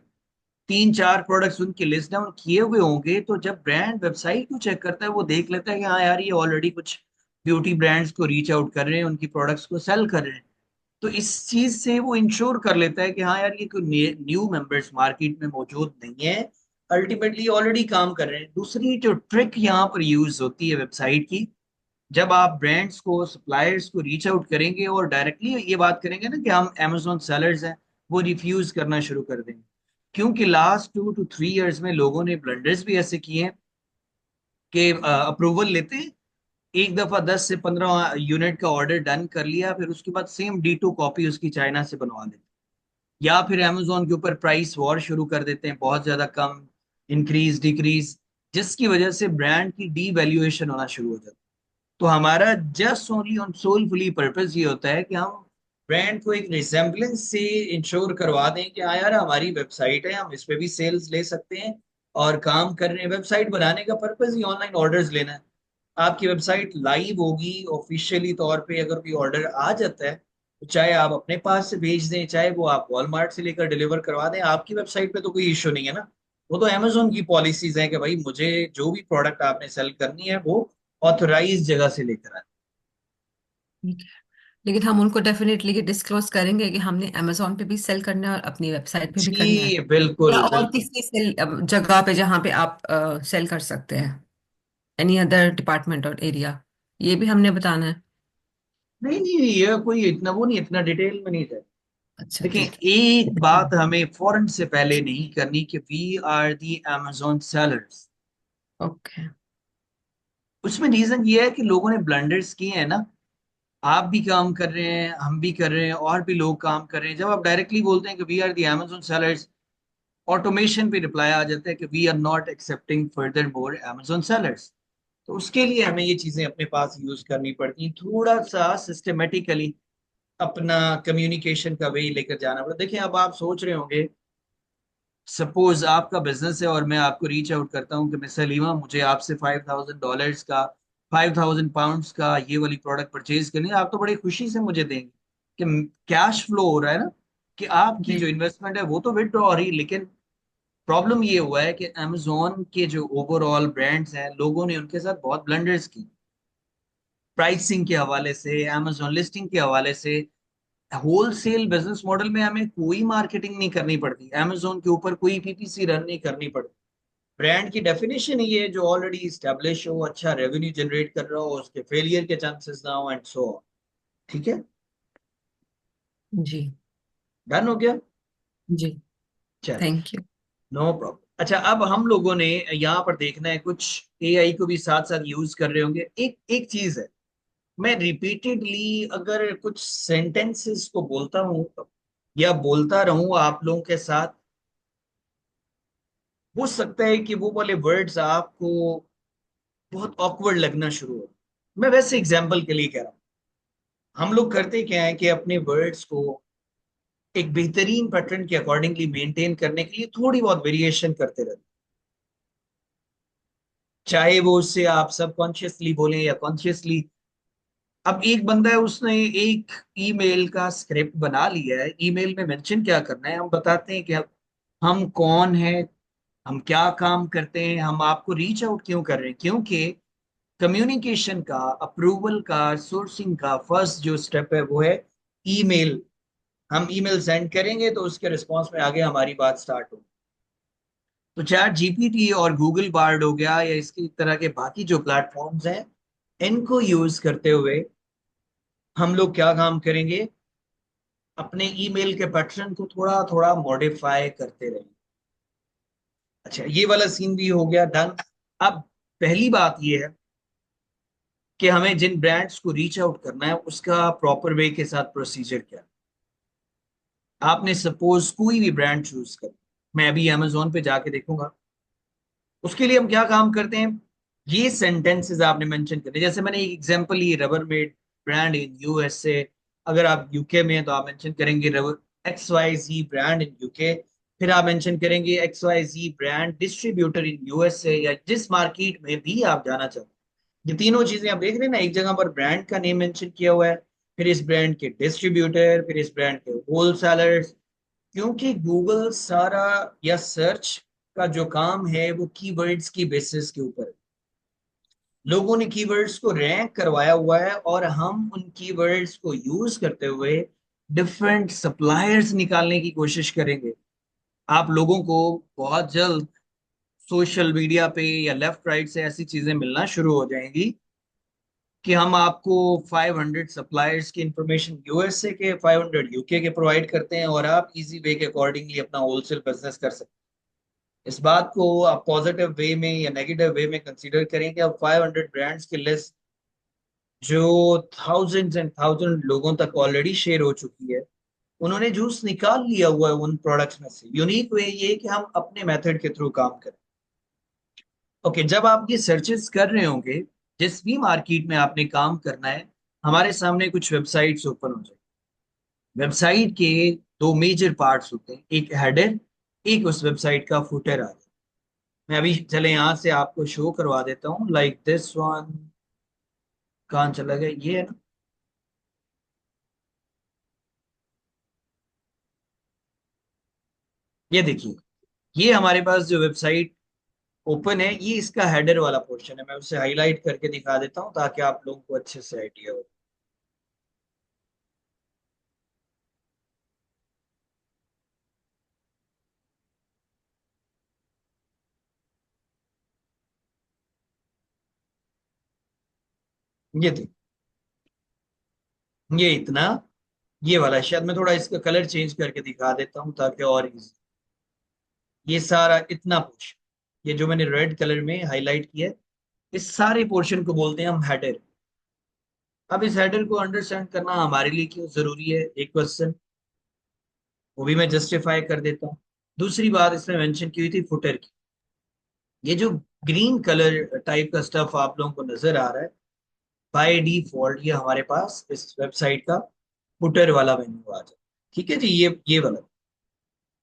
तीन चार प्रोडक्ट्स उनकी लिस्ट डाउन किए हुए होंगे, तो जब ब्रांड वेबसाइट को चेक करता है वो देख लेता है कि हाँ यार ये ऑलरेडी कुछ ब्यूटी ब्रांड्स को रीच आउट कर रहे हैं, उनकी प्रोडक्ट्स को सेल कर रहे हैं। तो इस चीज से वो इंश्योर कर लेता है कि हाँ यार ये कोई न्यू मेंबर्स मार्केट में मौजूद नहीं है, अल्टीमेटली ऑलरेडी काम कर रहे हैं। दूसरी जो ट्रिक यहाँ पर यूज होती है वेबसाइट की, जब आप ब्रांड्स को, सप्लायर्स को रीच आउट करेंगे और डायरेक्टली ये बात करेंगे ना कि हम Amazon सेलर्स हैं, वो रिफ्यूज करना शुरू कर देंगे। क्योंकि लास्ट 2 to 3 years में लोगों ने ब्लंडर्स भी ऐसे किए हैं कि अप्रूवल लेते हैं, एक दफा 10 से 15 यूनिट का ऑर्डर डन कर लिया, फिर उसके बाद सेम D2 कॉपी उसकी चाइना से बनवा लेते हैं। या फिर अमेजोन के ऊपर प्राइस वॉर शुरू कर देते हैं, बहुत ज्यादा कम, इंक्रीज डिक्रीज, जिसकी वजह से ब्रांड की डी वैल्यूएशन होना शुरू हो जाता है। तो हमारा just only on soulfully purpose ये होता है कि हम ब्रांड को एक रिसेम्बलेंस से इंश्योर करवा दें कि हाँ यार हमारी वेबसाइट है, हम इस पे भी सेल्स ले सकते हैं और काम कर रहे हैं। वेबसाइट बनाने का पर्पस ही ऑनलाइन ऑर्डर्स लेना है। आपकी वेबसाइट लाइव होगी ऑफिशियली तौर पे, अगर कोई ऑर्डर आ जाता है तो चाहे आप अपने पास से भेज दें, चाहे वो आप वॉलमार्ट से लेकर डिलीवर करवा दें, आपकी वेबसाइट पे तो कोई इश्यू नहीं है ना। वो तो अमेजोन की पॉलिसीज हैं कि भाई मुझे जो भी प्रोडक्ट आपने सेल करनी है वो ऑथराइज जगह से लेकर आए। ठीक है। लेकिन हम उनको डेफिनेटली डिस्क्लोज करेंगे कि हमने अमेजोन पे भी सेल करना है और अपनी वेबसाइट पे भी करना है, जी या बिल्कुल और बिल्कुल। किसी सेल जगह पे जहाँ पे आप सेल कर सकते हैं, एनी अदर डिपार्टमेंट और एरिया, ये भी हमने बताना है। नहीं नहीं ये कोई इतना वो नहीं, इतना डिटेल में नहीं था। अच्छा लेकिन ठीक एक है। बात हमें फौरन से पहले नहीं करनी कि we are the Amazon sellers। Okay. उसमें रीजन ये है कि लोगों ने ब्लंडर्स किए हैं ना, आप भी काम कर रहे हैं, हम भी कर रहे हैं, और भी लोग काम कर रहे हैं। जब आप डायरेक्टली बोलते हैं कि we are the Amazon sellers, automation पे रिप्लाई आ जाता है कि we are not accepting further more Amazon sellers। तो उसके लिए हमें ये चीजें अपने पास यूज करनी पड़ती हैं, थोड़ा सा सिस्टमेटिकली अपना कम्युनिकेशन का वे लेकर जाना पड़ता है। देखिए अब आप सोच रहे होंगे, सपोज आपका बिजनेस है और मैं आपको रीच आउट करता हूँ कि मिस्टर लीमा मुझे आपसे $5,000 का, £5,000 का ये वाली प्रोडक्ट परचेज करनी है, आप तो बड़ी खुशी से मुझे देंगे कि कैश फ्लो हो रहा है ना, कि आपकी जो जी। इन्वेस्टमेंट है वो तो विड्रॉ हो रही है। लेकिन प्रॉब्लम ये हुआ है कि अमेजोन के जो ओवरऑल ब्रांड्स हैं, लोगों ने उनके साथ बहुत ब्लंडर्स की, प्राइसिंग के हवाले से, अमेजोन लिस्टिंग के हवाले से। होलसेल बिजनेस मॉडल में हमें कोई मार्केटिंग नहीं करनी पड़ती, अमेजोन के ऊपर कोई पीपीसी रन नहीं करनी पड़ती। ब्रांड की डेफिनेशन ही है जो ऑलरेडी स्टैब्लिश हो, अच्छा रेवेन्यू जनरेट कर रहा हो, उसके फेलियर के चांसेस ना हो, एंड सो। ठीक है, जी। डन हो गया। जी। चलो, थैंक यू। No problem. अच्छा अब हम लोगों ने यहाँ पर देखना है कुछ एआई को भी साथ साथ यूज कर रहे होंगे। एक एक चीज है, मैं रिपीटेडली अगर कुछ सेंटेंसेस को बोलता हूँ या बोलता रहूं आप लोगों के साथ, हो सकता है कि वो वाले वर्ड्स आपको बहुत ऑकवर्ड लगना शुरू हो। मैं वैसे एग्जाम्पल के लिए कह रहा हूँ, हम लोग करते क्या है कि अपने वर्ड्स को एक बेहतरीन पैटर्न के अकॉर्डिंगली मेंटेन करने के लिए थोड़ी बहुत वेरिएशन करते रहते हैं। चाहे वो उससे आप सबकॉन्शियसली बोलें या कॉन्शियसली। अब एक बंदा है, उसने एक ईमेल का स्क्रिप्ट बना लिया है। ईमेल में मेंशन क्या करना है, हम बताते हैं कि हम कौन है, हम क्या काम करते हैं, हम आपको रीच आउट क्यों कर रहे हैं। क्योंकि कम्युनिकेशन का, अप्रूवल का, सोर्सिंग का फर्स्ट जो स्टेप है वो है ईमेल। हम ईमेल सेंड करेंगे तो उसके रिस्पॉन्स में आगे हमारी बात स्टार्ट होगी। तो चैट जीपीटी और गूगल बार्ड हो गया या इसकी तरह के बाकी जो प्लेटफॉर्म्स हैं, इनको यूज करते हुए हम लोग क्या काम करेंगे, अपने ईमेल के पैटर्न को थोड़ा थोड़ा मॉडिफाई करते रहेंगे। अच्छा, ये वाला सीन भी हो गया डन। अब पहली बात ये है कि हमें जिन ब्रांड्स को रीच आउट करना है उसका प्रॉपर वे के साथ प्रोसीजर क्या है। आपने सपोज कोई भी ब्रांड चूज कर, मैं अभी अमेजोन पे जाके देखूंगा, उसके लिए हम क्या काम करते हैं, ये सेंटेंसेस आपने मेंशन करने। जैसे मैंने एक एग्जांपल, ये rubber made brand in USA. अगर आप यूके में हैं तो आप मेंशन करेंगे rubber X Y Z brand in UK. फिर आप मेंशन करेंगे X Y Z brand distributor in USA, या जिस मार्केट में भी आप जाना चाहते हैं। ये तीनों चीजें आप देख रहे हैं ना, एक जगह पर ब्रांड का नेम मेंशन किया हुआ है, फिर इस ब्रांड के डिस्ट्रीब्यूटर, फिर इस ब्रांड के होलसेलर्स। क्योंकि गूगल सारा या सर्च का जो काम है वो कीवर्ड्स की बेसिस के ऊपर है। लोगों ने कीवर्ड्स को रैंक करवाया हुआ है और हम उन कीवर्ड्स को यूज करते हुए डिफरेंट सप्लायर्स निकालने की कोशिश करेंगे। आप लोगों को बहुत जल्द सोशल मीडिया पे या लेफ्ट राइट से ऐसी चीजें मिलना शुरू हो जाएंगी कि हम आपको 500 सप्लायर्स की इंफॉर्मेशन यूएसए के, 500 यूके के प्रोवाइड करते हैं, और आप इजी वे के अकॉर्डिंगली अपना होलसेल बिजनेस कर सकते हैं। इस बात को आप पॉजिटिव वे में या नेगेटिव वे में कंसीडर करें कि अब 500 ब्रांड्स की लिस्ट जो थाउजेंड्स एंड थाउजेंड लोगों तक ऑलरेडी शेयर हो चुकी है, उन्होंने जूस निकाल लिया हुआ है उन प्रोडक्ट्स में से। यूनिक वे ये है कि हम अपने मेथड के थ्रू काम करें। ओके, जब आप ये सर्चेस कर रहे होंगे, जिस भी मार्केट में आपने काम करना है, हमारे सामने कुछ वेबसाइट्स ओपन हो जाए। वेबसाइट के दो मेजर पार्ट्स होते हैं, एक हेडर, एक उस वेबसाइट का फुटर आता है। मैं अभी चले यहाँ से आपको शो करवा देता हूँ, लाइक दिस वन। कहाँ चला गया, ये है ना। ये देखिए, ये हमारे पास जो वेबसाइट ओपन है, ये इसका हेडर वाला पोर्शन है। मैं उसे हाईलाइट करके दिखा देता हूँ ताकि आप लोगों को अच्छे से आइडिया हो। ये देखिए, ये इतना, ये वाला शायद मैं थोड़ा इसका कलर चेंज करके दिखा देता हूँ ताकि और easy। ये सारा इतना पोर्शन, ये जो मैंने रेड कलर में हाईलाइट किया है, इस सारे पोर्शन को बोलते हैं हम हेडर। अब इस हेडर को अंडरस्टैंड करना हमारे लिए क्यों जरूरी है, एक क्वेश्चन, वो भी मैं जस्टिफाई कर देता हूँ। दूसरी बात इसमें मेंशन की हुई थी फुटर की। ये जो ग्रीन कलर टाइप का स्टफ आप लोगों को नजर आ रहा है, बाय डिफॉल्ट ये हमारे पास इस वेबसाइट का फुटर वाला मेन्यू आ जाए। ठीक है जी, ये वाला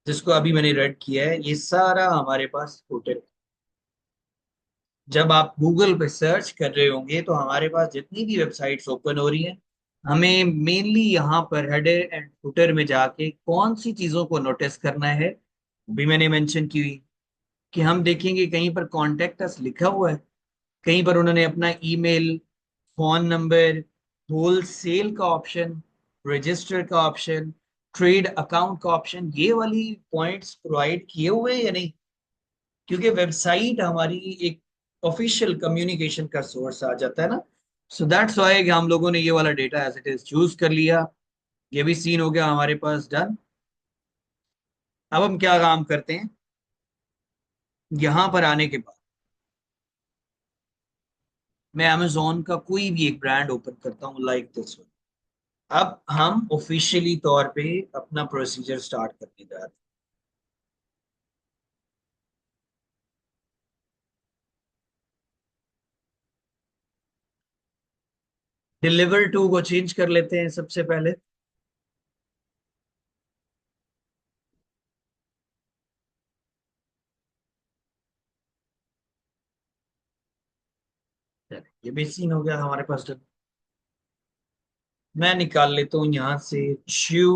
जिसको अभी मैंने रेड किया है, ये सारा हमारे पास फुटर। जब आप गूगल पे सर्च कर रहे होंगे तो हमारे पास जितनी भी वेबसाइट्स ओपन हो रही हैं, हमें मेनली यहाँ पर हेडर एंड फुटर में जाके कौन सी चीजों को नोटिस करना है, भी मैंने मेंशन की हुई। कि हम देखेंगे कहीं पर कॉन्टेक्ट अस लिखा हुआ है, कहीं पर उन्होंने अपना email, phone number, wholesale का ऑप्शन, रजिस्टर का ऑप्शन, ट्रेड अकाउंट का ऑप्शन, ये वाली पॉइंट्स प्रोवाइड किए हुए हैं या नहीं। क्योंकि वेबसाइट हमारी एक ऑफिशियल कम्युनिकेशन का सोर्स आ जाता है ना। सो दैट्स वाई कि हम लोगों ने ये वाला data as it is choose कर लिया। ये भी सीन हो गया हमारे पास डन। अब हम क्या काम करते हैं, यहां पर आने के बाद मैं अमेजोन का कोई भी एक ब्रांड ओपन करता हूँ लाइक दिस वन। अब हम ऑफिशियली तौर पे अपना प्रोसीजर स्टार्ट करने जा रहे हैं। डिलीवर टू को चेंज कर लेते हैं सबसे पहले। चलिए, ये भी सीन हो गया हमारे पास। मैं निकाल लेता हूँ यहाँ से च्यू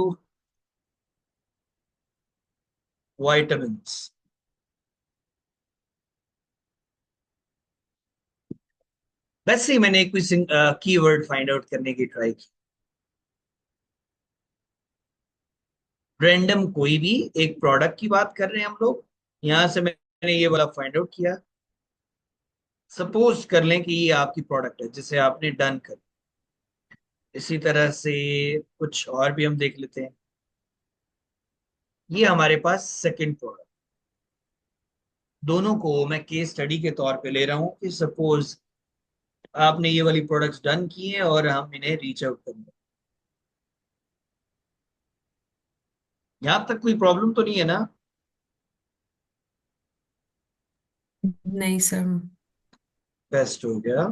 वाइटामिन्स। वैसे ही मैंने कोई कीवर्ड फाइंड आउट करने की ट्राई की। रैंडम कोई भी एक प्रोडक्ट की बात कर रहे हैं हम लोग। यहाँ से मैंने ये वाला फाइंड आउट किया। सपोज कर लें कि ये आपकी प्रोडक्ट है जिसे आपने डन कर। इसी तरह से कुछ और भी हम देख लेते हैं। ये हमारे पास सेकंड प्रोडक्ट। दोनों को मैं केस स्टडी के तौर पे ले रहा हूँ कि सपोज आपने ये वाली प्रोडक्ट्स डन की हैं और हम इन्हें रीच आउट करेंगे। यहाँ तक कोई प्रॉब्लम तो नहीं है ना? नहीं सर। बेस्ट हो गया।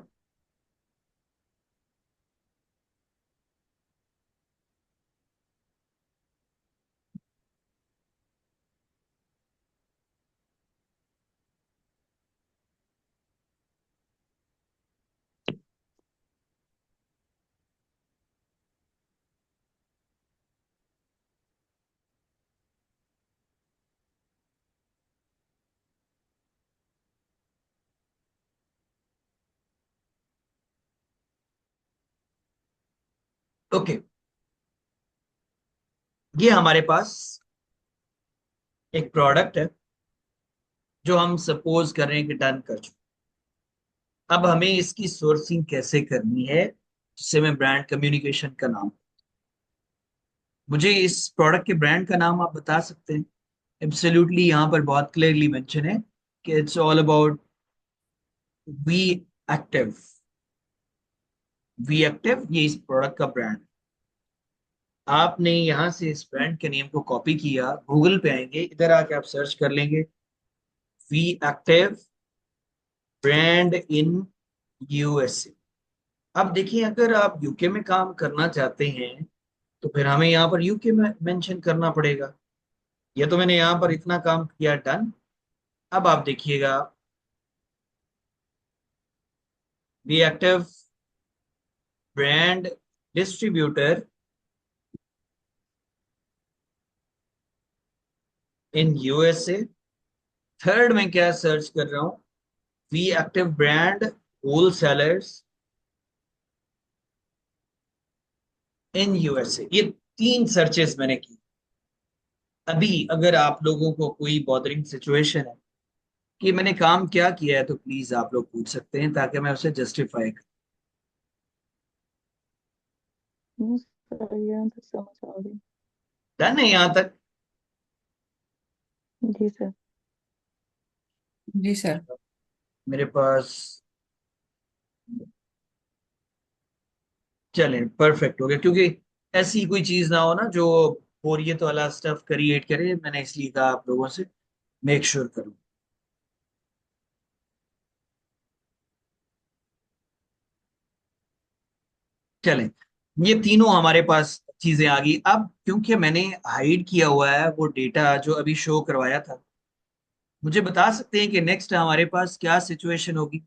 ओके, ये हमारे पास एक प्रोडक्ट है जो हम सपोज कर रहे हैं कि डन कर चुके। अब हमें इसकी सोर्सिंग कैसे करनी है, जिससे मैं ब्रांड कम्युनिकेशन का नाम। मुझे इस प्रोडक्ट के ब्रांड का नाम आप बता सकते हैं? एब्सोल्युटली, यहाँ पर बहुत क्लियरली मेंशन है कि it's all about V Active. V Active ये इस प्रोडक्ट का ब्रांड। आपने यहाँ से इस ब्रांड के नेम को कॉपी किया, गूगल पे आएंगे, इधर आके आप सर्च कर लेंगे V Active brand in USA. अब देखिए, अगर आप यूके में काम करना चाहते हैं तो फिर हमें यहाँ पर यूके में मेंशन करना पड़ेगा। या तो मैंने यहाँ पर इतना काम किया, डन। अब आप देखिएगा, V Active brand distributor in USA. Third में क्या सर्च कर रहा हूँ? V Active brand whole sellers in USA. ये तीन सर्चेस मैंने की। अभी अगर आप लोगों को कोई बॉदरिंग सिचुएशन है कि मैंने काम क्या किया है, तो प्लीज आप लोग पूछ सकते हैं ताकि मैं उसे जस्टिफाई करूँ। सर यहाँ तक समझ आ गई। डन है यहाँ तक? जी सर। जी सर। मेरे पास, चलें, परफेक्ट हो गया। क्योंकि ऐसी कोई चीज ना हो ना जो बोरियत वाला स्टफ क्रिएट करे, मैंने इसलिए कहा आप लोगों से मेक श्योर करूँ। चलें, ये तीनों हमारे पास चीजें आ गई। अब क्योंकि मैंने हाइड किया हुआ है वो डेटा जो अभी शो करवाया था, मुझे बता सकते हैं कि नेक्स्ट हमारे पास क्या सिचुएशन होगी?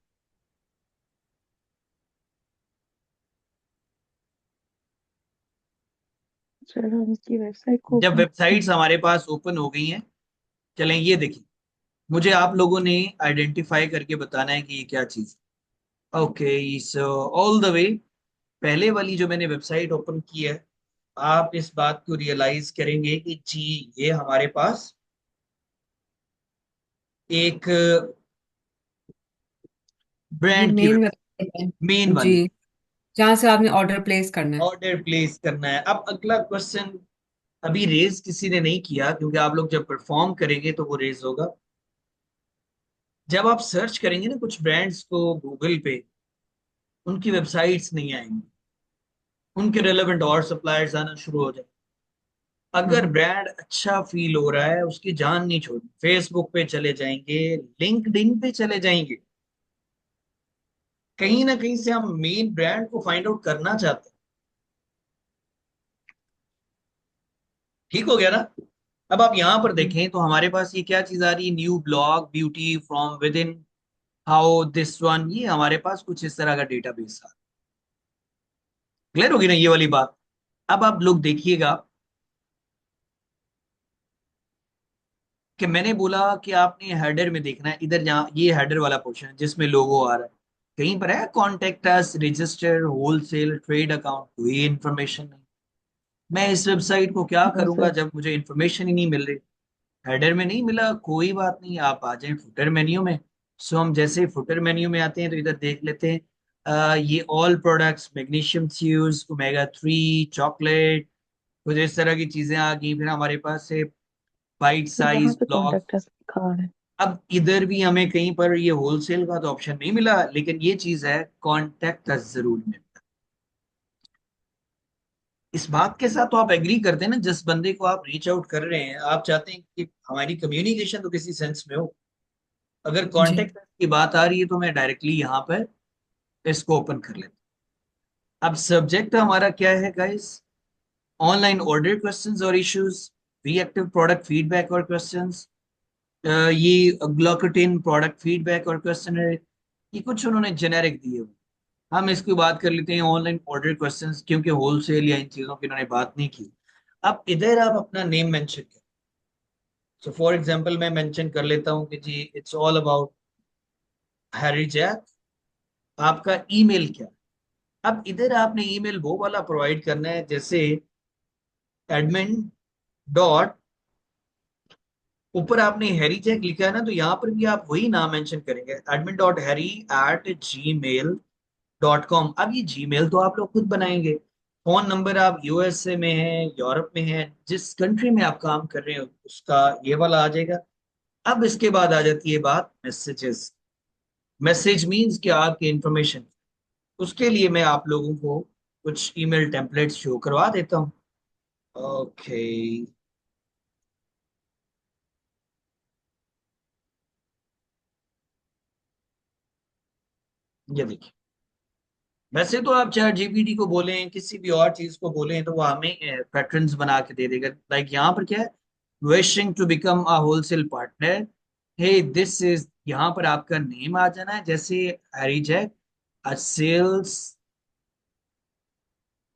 सर हम इसकी वेबसाइट को जब ओपन करते वेबसाइट्स हैं। हमारे पास ओपन हो गई हैं, चलें ये देखिए, मुझे आप लोगों ने आइडेंटिफाई करके बताना है कि ये क्या चीज। Okay, so all the way, पहले वाली जो मैंने वेबसाइट ओपन की है, आप इस बात को रियलाइज करेंगे कि जी, ये हमारे पास एक ये ब्रांड की मेन वेबसाइट मेन है जी, वाली जहाँ से आपने ऑर्डर प्लेस करना है। ऑर्डर प्लेस करना है। अब अगला क्वेश्चन अभी रेज किसी ने नहीं किया, क्योंकि आप लोग जब परफॉर्म करेंगे तो वो रेज होगा। जब आप सर्च करेंगे ना कुछ ब्रांड्स को गूगल पे, उनकी वेबसाइट्स नहीं आएंगी, उनके रेलेवेंट और सप्लायर्स आना शुरू हो जाए। अगर हम्म। ब्रांड अच्छा फील हो रहा है, उसकी जान नहीं छोड़नी, फेसबुक पे चले जाएंगे, लिंक्डइन पे चले जाएंगे, कहीं ना कहीं से हम मेन ब्रांड को फाइंड आउट करना चाहते हैं। ठीक हो गया ना? अब आप यहां पर हम्म। देखें तो हमारे पास ये क्या चीज आ रही है, new blog beauty from with in, how this one, ये हमारे पास कुछ इस तरह का डेटाबेस है। क्लियर होगी ना ये वाली बात? अब आप लोग देखिएगा कि मैंने बोला कि आपने हेडर में देखना है, इधर जहाँ ये हेडर वाला पोर्शन है जिसमें लोगो आ रहा है, कहीं पर है contact us, register, wholesale, trade account, कोई इंफॉर्मेशन नहीं। मैं इस वेबसाइट को क्या नो करूंगा सर। जब मुझे इंफॉर्मेशन ही नहीं मिल रही? हेडर में नहीं मिला, कोई बात नहीं, आप आ जाएं फुटर मेन्यू में। सो हम जैसे फुटर मेन्यू में आते हैं तो इधर देख लेते हैं, ये all products, magnesium fuse, omega 3, chocolate, कुछ इस तरह की चीजें आ गई। फिर हमारे पास है बाइट यहाँ साइज पे ब्लॉग। कॉन्टेक्ट अस लिखा है। अब इधर भी हमें कहीं पर ये होलसेल का तो ऑप्शन नहीं मिला, लेकिन ये चीज है कॉन्टेक्ट अस जरूर मिलता है। इस बात के साथ तो आप एग्री करते हैं ना, जिस बंदे को आप रीच आउट कर रहे हैं, आप चाहते हैं कि हमारी कम्युनिकेशन तो किसी सेंस में हो। अगर जी। कॉन्टेक्ट की बात आ रही है तो मैं डायरेक्टली यहाँ पर इसको ओपन कर लेता हूँ। अब सब्जेक्ट हमारा क्या है गाइस? ऑनलाइन ऑर्डर क्वेश्चंस और इश्यूज, रिएक्टिव प्रोडक्ट फीडबैक और क्वेश्चंस, ये ग्लूकोटिन प्रोडक्ट फीडबैक और क्वेश्चन है। ये कुछ उन्होंने जेनेरिक दिए हुए। हम इसकी बात कर लेते हैं ऑनलाइन ऑर्डर क्वेश्चंस, क्योंकि होलसेल या इन चीजों की इन्होंने बात नहीं की। अब इधर आप अपना नेम मेंशन करें। सो फॉर एग्जांपल मैं मेंशन कर लेता हूँ कि जी it's all about Harry Jack. आपका ईमेल क्या है? अब इधर आपने ईमेल वो वाला प्रोवाइड करना है जैसे एडमिन डॉट, ऊपर आपने हैरी जैक लिखा है ना, तो यहाँ पर भी आप वही नाम मेंशन करेंगे, admin.harry@gmail.com। अब ये जीमेल तो आप लोग खुद बनाएंगे। फोन नंबर आप यूएसए में है, यूरोप में है, जिस कंट्री में आप काम कर रहे हो उसका ये वाला आ जाएगा। अब इसके बाद आ जाती है बात मैसेजेस। मैसेज मींस कि आपकी इंफॉर्मेशन, उसके लिए मैं आप लोगों को कुछ ईमेल टेम्पलेट्स शो करवा देता हूँ। ओके, ये देखिए। वैसे तो आप चैट जीपीटी को बोलें, किसी भी और चीज को बोलें, तो वो हमें पैटर्न्स बना के दे देगा। लाइक यहाँ पर क्या है, wishing to become a wholesale partner, hey this is, यहाँ पर आपका नेम आ जाना है जैसे Harry Jack, a sales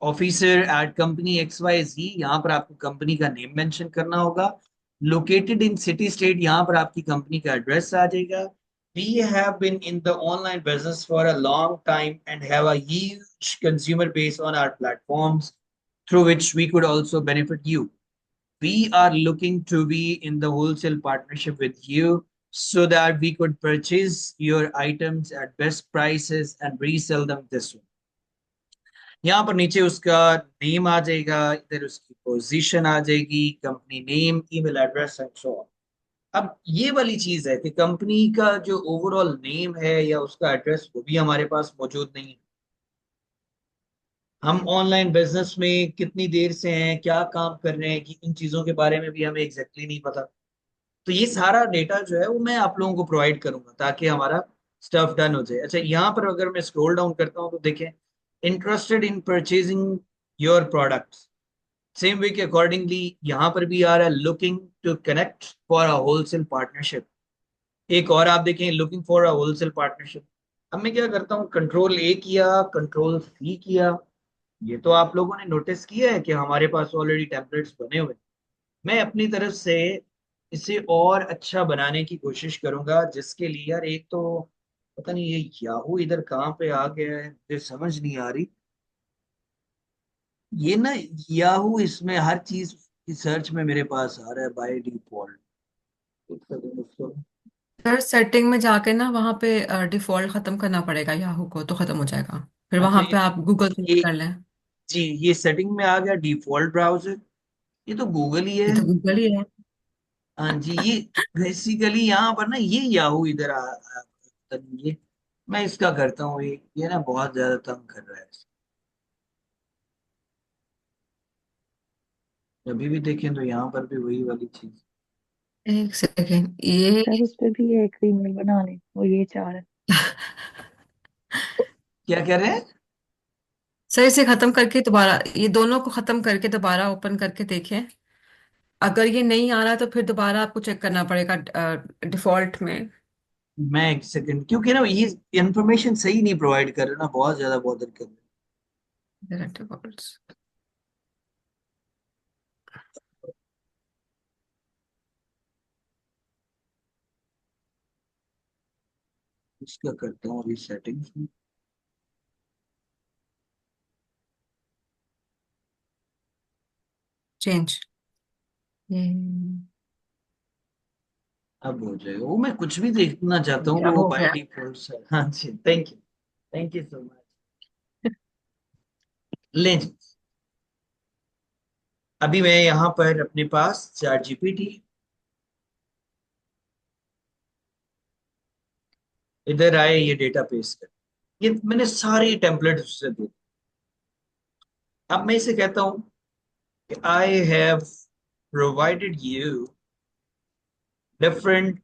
officer at company XYZ। यहाँ पर आपको कंपनी का नेम मेंशन करना होगा। लोकेटेड इन सिटी स्टेट, यहाँ पर आपकी कंपनी का एड्रेस आ जाएगा। We have been in the online business for a long time and have a huge consumer base on our platforms through which we could also benefit you. We are looking to be in the wholesale partnership with you so that we could purchase your items at best prices and resell them this way. यहाँ पर नीचे उसका name आ जाएगा, इधर उसकी position आ जाएगी, company name, email address and so on. अब ये वाली चीज है कि कंपनी का जो ओवरऑल नेम है या उसका एड्रेस वो भी हमारे पास मौजूद नहीं है। हम ऑनलाइन बिजनेस में कितनी देर से हैं, क्या काम कर रहे हैं, कि इन चीजों के बारे में भी हमें एग्जैक्टली नहीं पता। तो ये सारा डेटा जो है वो मैं आप लोगों को प्रोवाइड करूंगा ताकि हमारा स्टफ डन हो जाए। अच्छा, यहाँ पर अगर मैं स्क्रॉल डाउन करता हूँ तो देखें, interested in purchasing your products, same way के अकॉर्डिंगली यहाँ पर भी आ रहा है, looking to connect for a wholesale partnership. एक और आप देखें, looking for a wholesale partnership. अब मैं क्या करता हूँ, कंट्रोल A किया, कंट्रोल C किया। ये तो आप लोगों ने नोटिस किया है कि हमारे पास ऑलरेडी टेम्पलेट्स बने हुए हैं। मैं अपनी तरफ से इसे और अच्छा बनाने की कोशिश करूंगा, जिसके लिए यार एक तो पता नहीं ये याहू इधर कहाँ पे आ गया है, मुझे समझ नहीं आ रही। ये ना याहू, इसमें हर चीज की सर्च में मेरे पास आ रहा है बाय डिफॉल्ट। एक सेकंड दोस्तों। सर सेटिंग में जाके ना वहाँ पे डिफॉल्ट खत्म करना पड़ेगा, याहू को तो खत्म हो जाएगा। फिर अच्छा, वहां पे आप गूगल सर्च ये कर लें। जी, ये सेटिंग में आ गया डिफॉल्ट ब्राउजर। ये तो गूगल ही है। ये तो गूगल ही है। हाँ जी, ये बेसिकली यहाँ पर ना ये याहू इधर आ, पता नहीं ये मैं इसका करता हूँ, ये ना बहुत ज्यादा तंग कर रहा है। अभी भी देखें तो यहाँ पर भी वही वाली चीज। एक सेकेंड ये। सर उस पे भी एक ईमेल बना ले, वो ये चाह रहा है। क्या कह रहे हैं? सही से खत्म करके दोबारा, ये दोनों को खत्म करके दोबारा ओपन करके देखें। अगर ये नहीं आ रहा तो फिर दोबारा आपको चेक करना पड़ेगा डिफॉल्ट में। मैं एक सेकंड, क्योंकि ना ये इंफॉर्मेशन सही नहीं प्रोवाइड कर रहे ना, बहुत ज्यादा बॉदर कर रहे हैं। डिफॉल्ट। इसका करता हूँ अभी सेटिंग्स में। चेंज। अब हो जाएगा वो, मैं कुछ भी देखना चाहता हूँ या तो वो हो बाय गया। डिफॉल्ट से। हाँ जी, थैंक यू सो मच। ले जी। अभी मैं यहाँ पर अपने पास चैट जीपीटी, इधर आए, ये डेटा पेस्ट कर, ये मैंने सारे टेम्पलेट उससे दे। अब मैं इसे कहता हूँ कि I have provided you different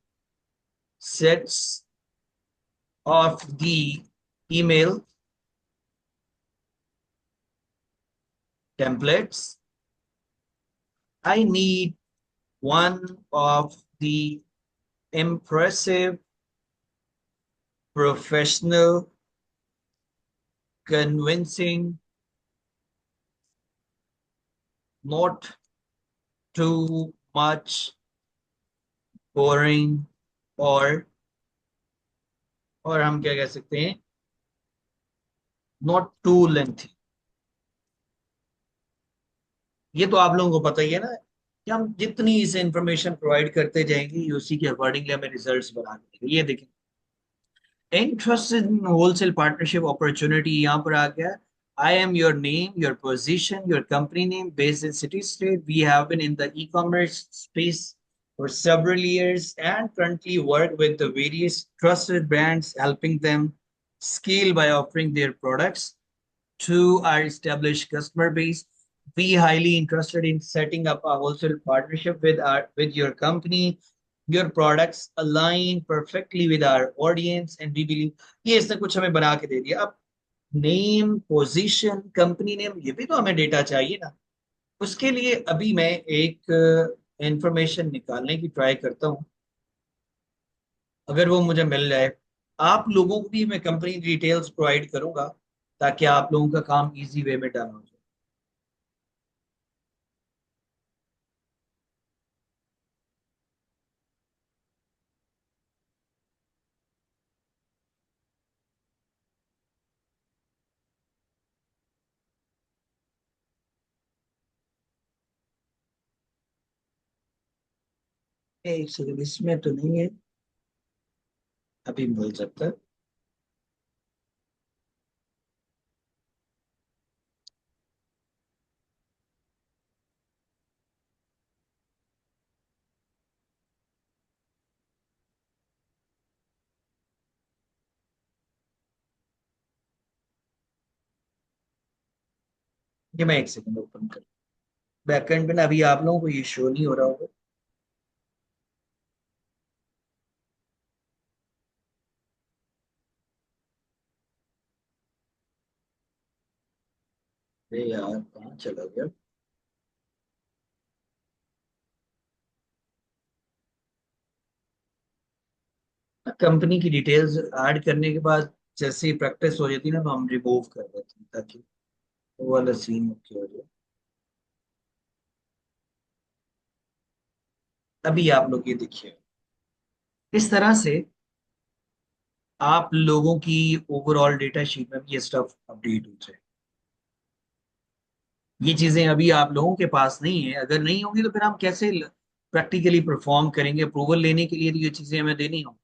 sets of the email templates. I need one of the impressive, professional, convincing, not too much boring, और हम क्या कह सकते हैं, नॉट टू लेंथी। ये तो आप लोगों को पता ही है ना कि हम जितनी इसे इंफॉर्मेशन प्रोवाइड करते जाएंगे, उसी के अकॉर्डिंगली हमें रिजल्ट्स बना देंगे। ये देखिए, interested in wholesale partnership opportunity यहाँ पर आ गया। I am your name, your position, your company name based in city state. We have been in the e-commerce space for several years and currently work with the various trusted brands, helping them scale by offering their products to our established customer base. We highly interested in setting up a wholesale partnership with your company. Your products align perfectly with our audience and we believe, ये इसने कुछ हमें बना के दे दिया। अब name, position, company name, ये भी तो हमें डेटा चाहिए ना। उसके लिए अभी मैं एक इंफॉर्मेशन निकालने की ट्राई करता हूँ, अगर वो मुझे मिल जाए। आप लोगों को भी मैं कंपनी डिटेल्स प्रोवाइड करूंगा ताकि आप लोगों का काम इजी वे में डन हो जाए। एक सेकंड, इसमें तो नहीं है, अभी मिल सकता है। ये मैं एक सेकंड ओपन कर, बैकएंड पे ना अभी आप लोगों को ये शो नहीं हो रहा होगा। अरे यार, कहाँ चला गया? कंपनी की डिटेल्स ऐड करने के बाद जैसे ही प्रैक्टिस हो जाती है ना, तो हम रिमूव कर देते हैं ताकि वो वाला सीन ओके हो जाए। अभी आप लोग ये देखिए, इस तरह से आप लोगों की ओवरऑल डेटा शीट में भी ये स्टफ अपडेट हो जाए। ये चीजें अभी आप लोगों के पास नहीं है, अगर नहीं होंगी तो फिर हम कैसे प्रैक्टिकली परफॉर्म करेंगे? अप्रूवल लेने के लिए तो ये चीजें हमें देनी होंगी।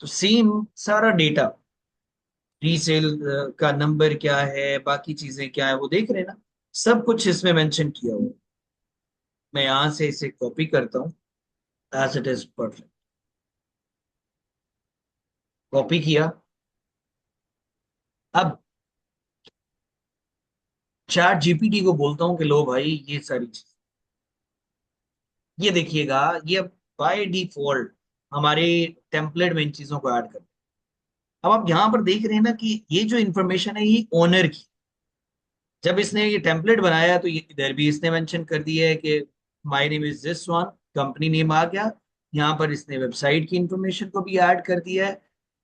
तो सेम सारा डेटा, रीसेल का नंबर क्या है, बाकी चीजें क्या है, वो देख रहे हैं ना, सब कुछ इसमें मेंशन किया हुआ है। मैं यहां से इसे कॉपी करता हूँ, as it is perfect. Copy किया, अब चैट जीपीटी को बोलता हूँ कि लो भाई ये सारी चीज, ये देखिएगा, ये बाय डिफॉल्ट हमारे टेम्पलेट में इन चीजों को ऐड कर। अब आप यहाँ पर देख रहे हैं ना कि ये जो इंफॉर्मेशन है ये ओनर की, जब इसने ये टेम्पलेट बनाया तो ये इधर भी इसने मेंशन कर दिया है कि my name is this one, company name आ गया। यहाँ पर इसने वेबसाइट की इंफॉर्मेशन को भी ऐड कर दिया है।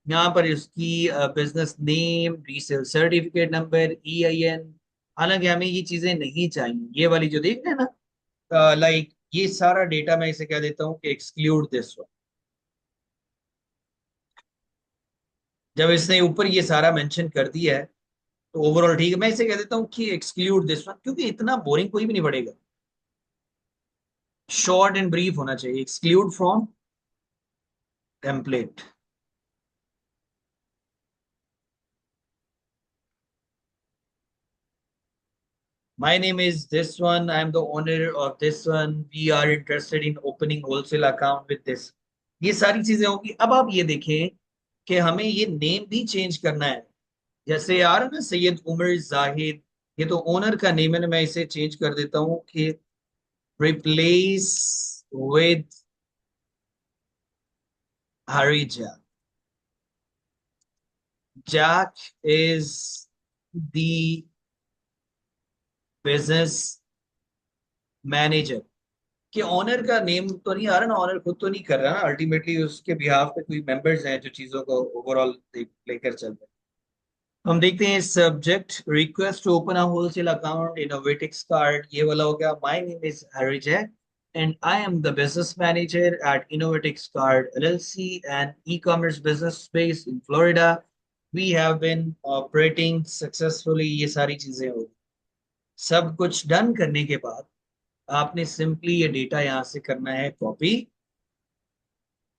यहाँ पर इसकी business name, resale certificate number, EIN। हालांकि हमें ये चीजें नहीं चाहिए, ये वाली जो देख रहे हैं ना, लाइक ये सारा डेटा मैं इसे कह देता हूँ कि एक्सक्लूड दिस वन। जब इसने ऊपर ये सारा मेंशन कर दिया है तो ओवरऑल ठीक है, मैं इसे कह देता हूँ कि एक्सक्लूड दिस वन, क्योंकि इतना बोरिंग कोई भी नहीं पड़ेगा। शॉर्ट एंड ब्रीफ होना चाहिए, exclude from template. My name is this one. I am the owner of this one. We are interested in opening wholesale account with this. ये सारी चीजें होंगी। अब आप ये देखें कि हमें ये नेम भी चेंज करना है। जैसे यार ना, सैयद उमर जाहिद, ये तो ओनर का नेम है ना, मैं इसे चेंज कर देता हूँ कि रिप्लेस विद हरीजा। Jack is the business manager. कि ऑनर का नेम तो नहीं आ रहा ना, ऑनर खुद तो नहीं कर रहा ना, अल्टीमेटली उसके बिहाफ पे कोई मेंबर्स हैं जो चीजों को ओवरऑल लेकर चल रहे हैं। हम देखते हैं subject, request to open a wholesale account Innovatics card, ये वाला हो गया। माय नेम इज हरिजय and I am the business manager at Innovatics card LLC and e-commerce business based in Florida. We have been operating successfully. ये सारी चीजें होगी। सब कुछ डन करने के बाद आपने सिंपली ये डेटा यहाँ से करना है कॉपी।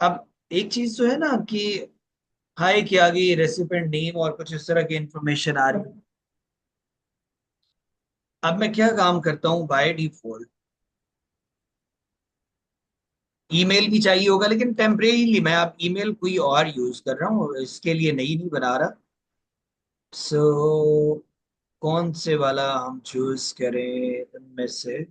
अब एक चीज तो है ना कि हाय के आगे रेसिपिएंट नेम और कुछ इस तरह की इंफॉर्मेशन आ रही है। अब मैं क्या काम करता हूँ, बाय डिफॉल्ट ईमेल भी चाहिए होगा, लेकिन टेम्परेरीली मैं अब ईमेल कोई और यूज कर रहा हूँ, इसके लिए नई नहीं बना रहा। सो कौन से वाला हम चूज करें इनमें से।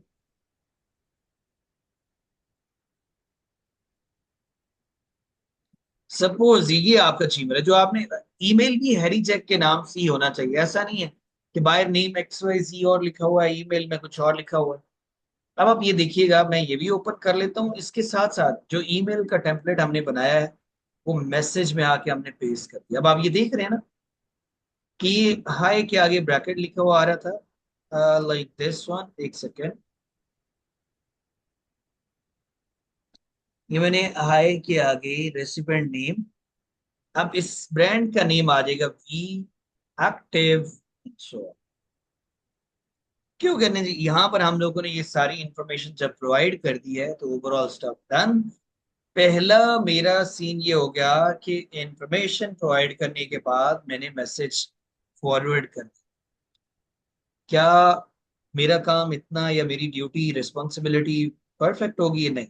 सपोज ये आपका जीमेल है, जो आपने ईमेल भी हैरी जैक के नाम से ही होना चाहिए। ऐसा नहीं है कि बाय नेम XYZ और लिखा हुआ है, ईमेल में कुछ और लिखा हुआ है। अब आप ये देखिएगा, मैं ये भी ओपन कर लेता हूँ, इसके साथ साथ जो ईमेल का टेम्पलेट हमने बनाया है वो मैसेज में आके हमने पेस्ट कर दिया। अब आप ये देख रहे हैं ना कि हाय के आगे ब्रैकेट लिखा हुआ आ रहा था, लाइक दिस वन। एक सेकेंड, ये मैंने हाय के आगे रेसिपिएंट नेम, अब इस ब्रांड का नेम आ जाएगा वी एक्टिव। क्यों करने जी, यहाँ पर हम लोगों ने ये सारी इंफॉर्मेशन जब प्रोवाइड कर दी है तो ओवरऑल स्टफ डन। पहला मेरा सीन ये हो गया कि इंफॉर्मेशन प्रोवाइड करने के बाद मैंने मैसेज फॉरवर्ड कर दिया। क्या मेरा काम इतना, या मेरी ड्यूटी रिस्पॉन्सिबिलिटी परफेक्ट होगी? नहीं,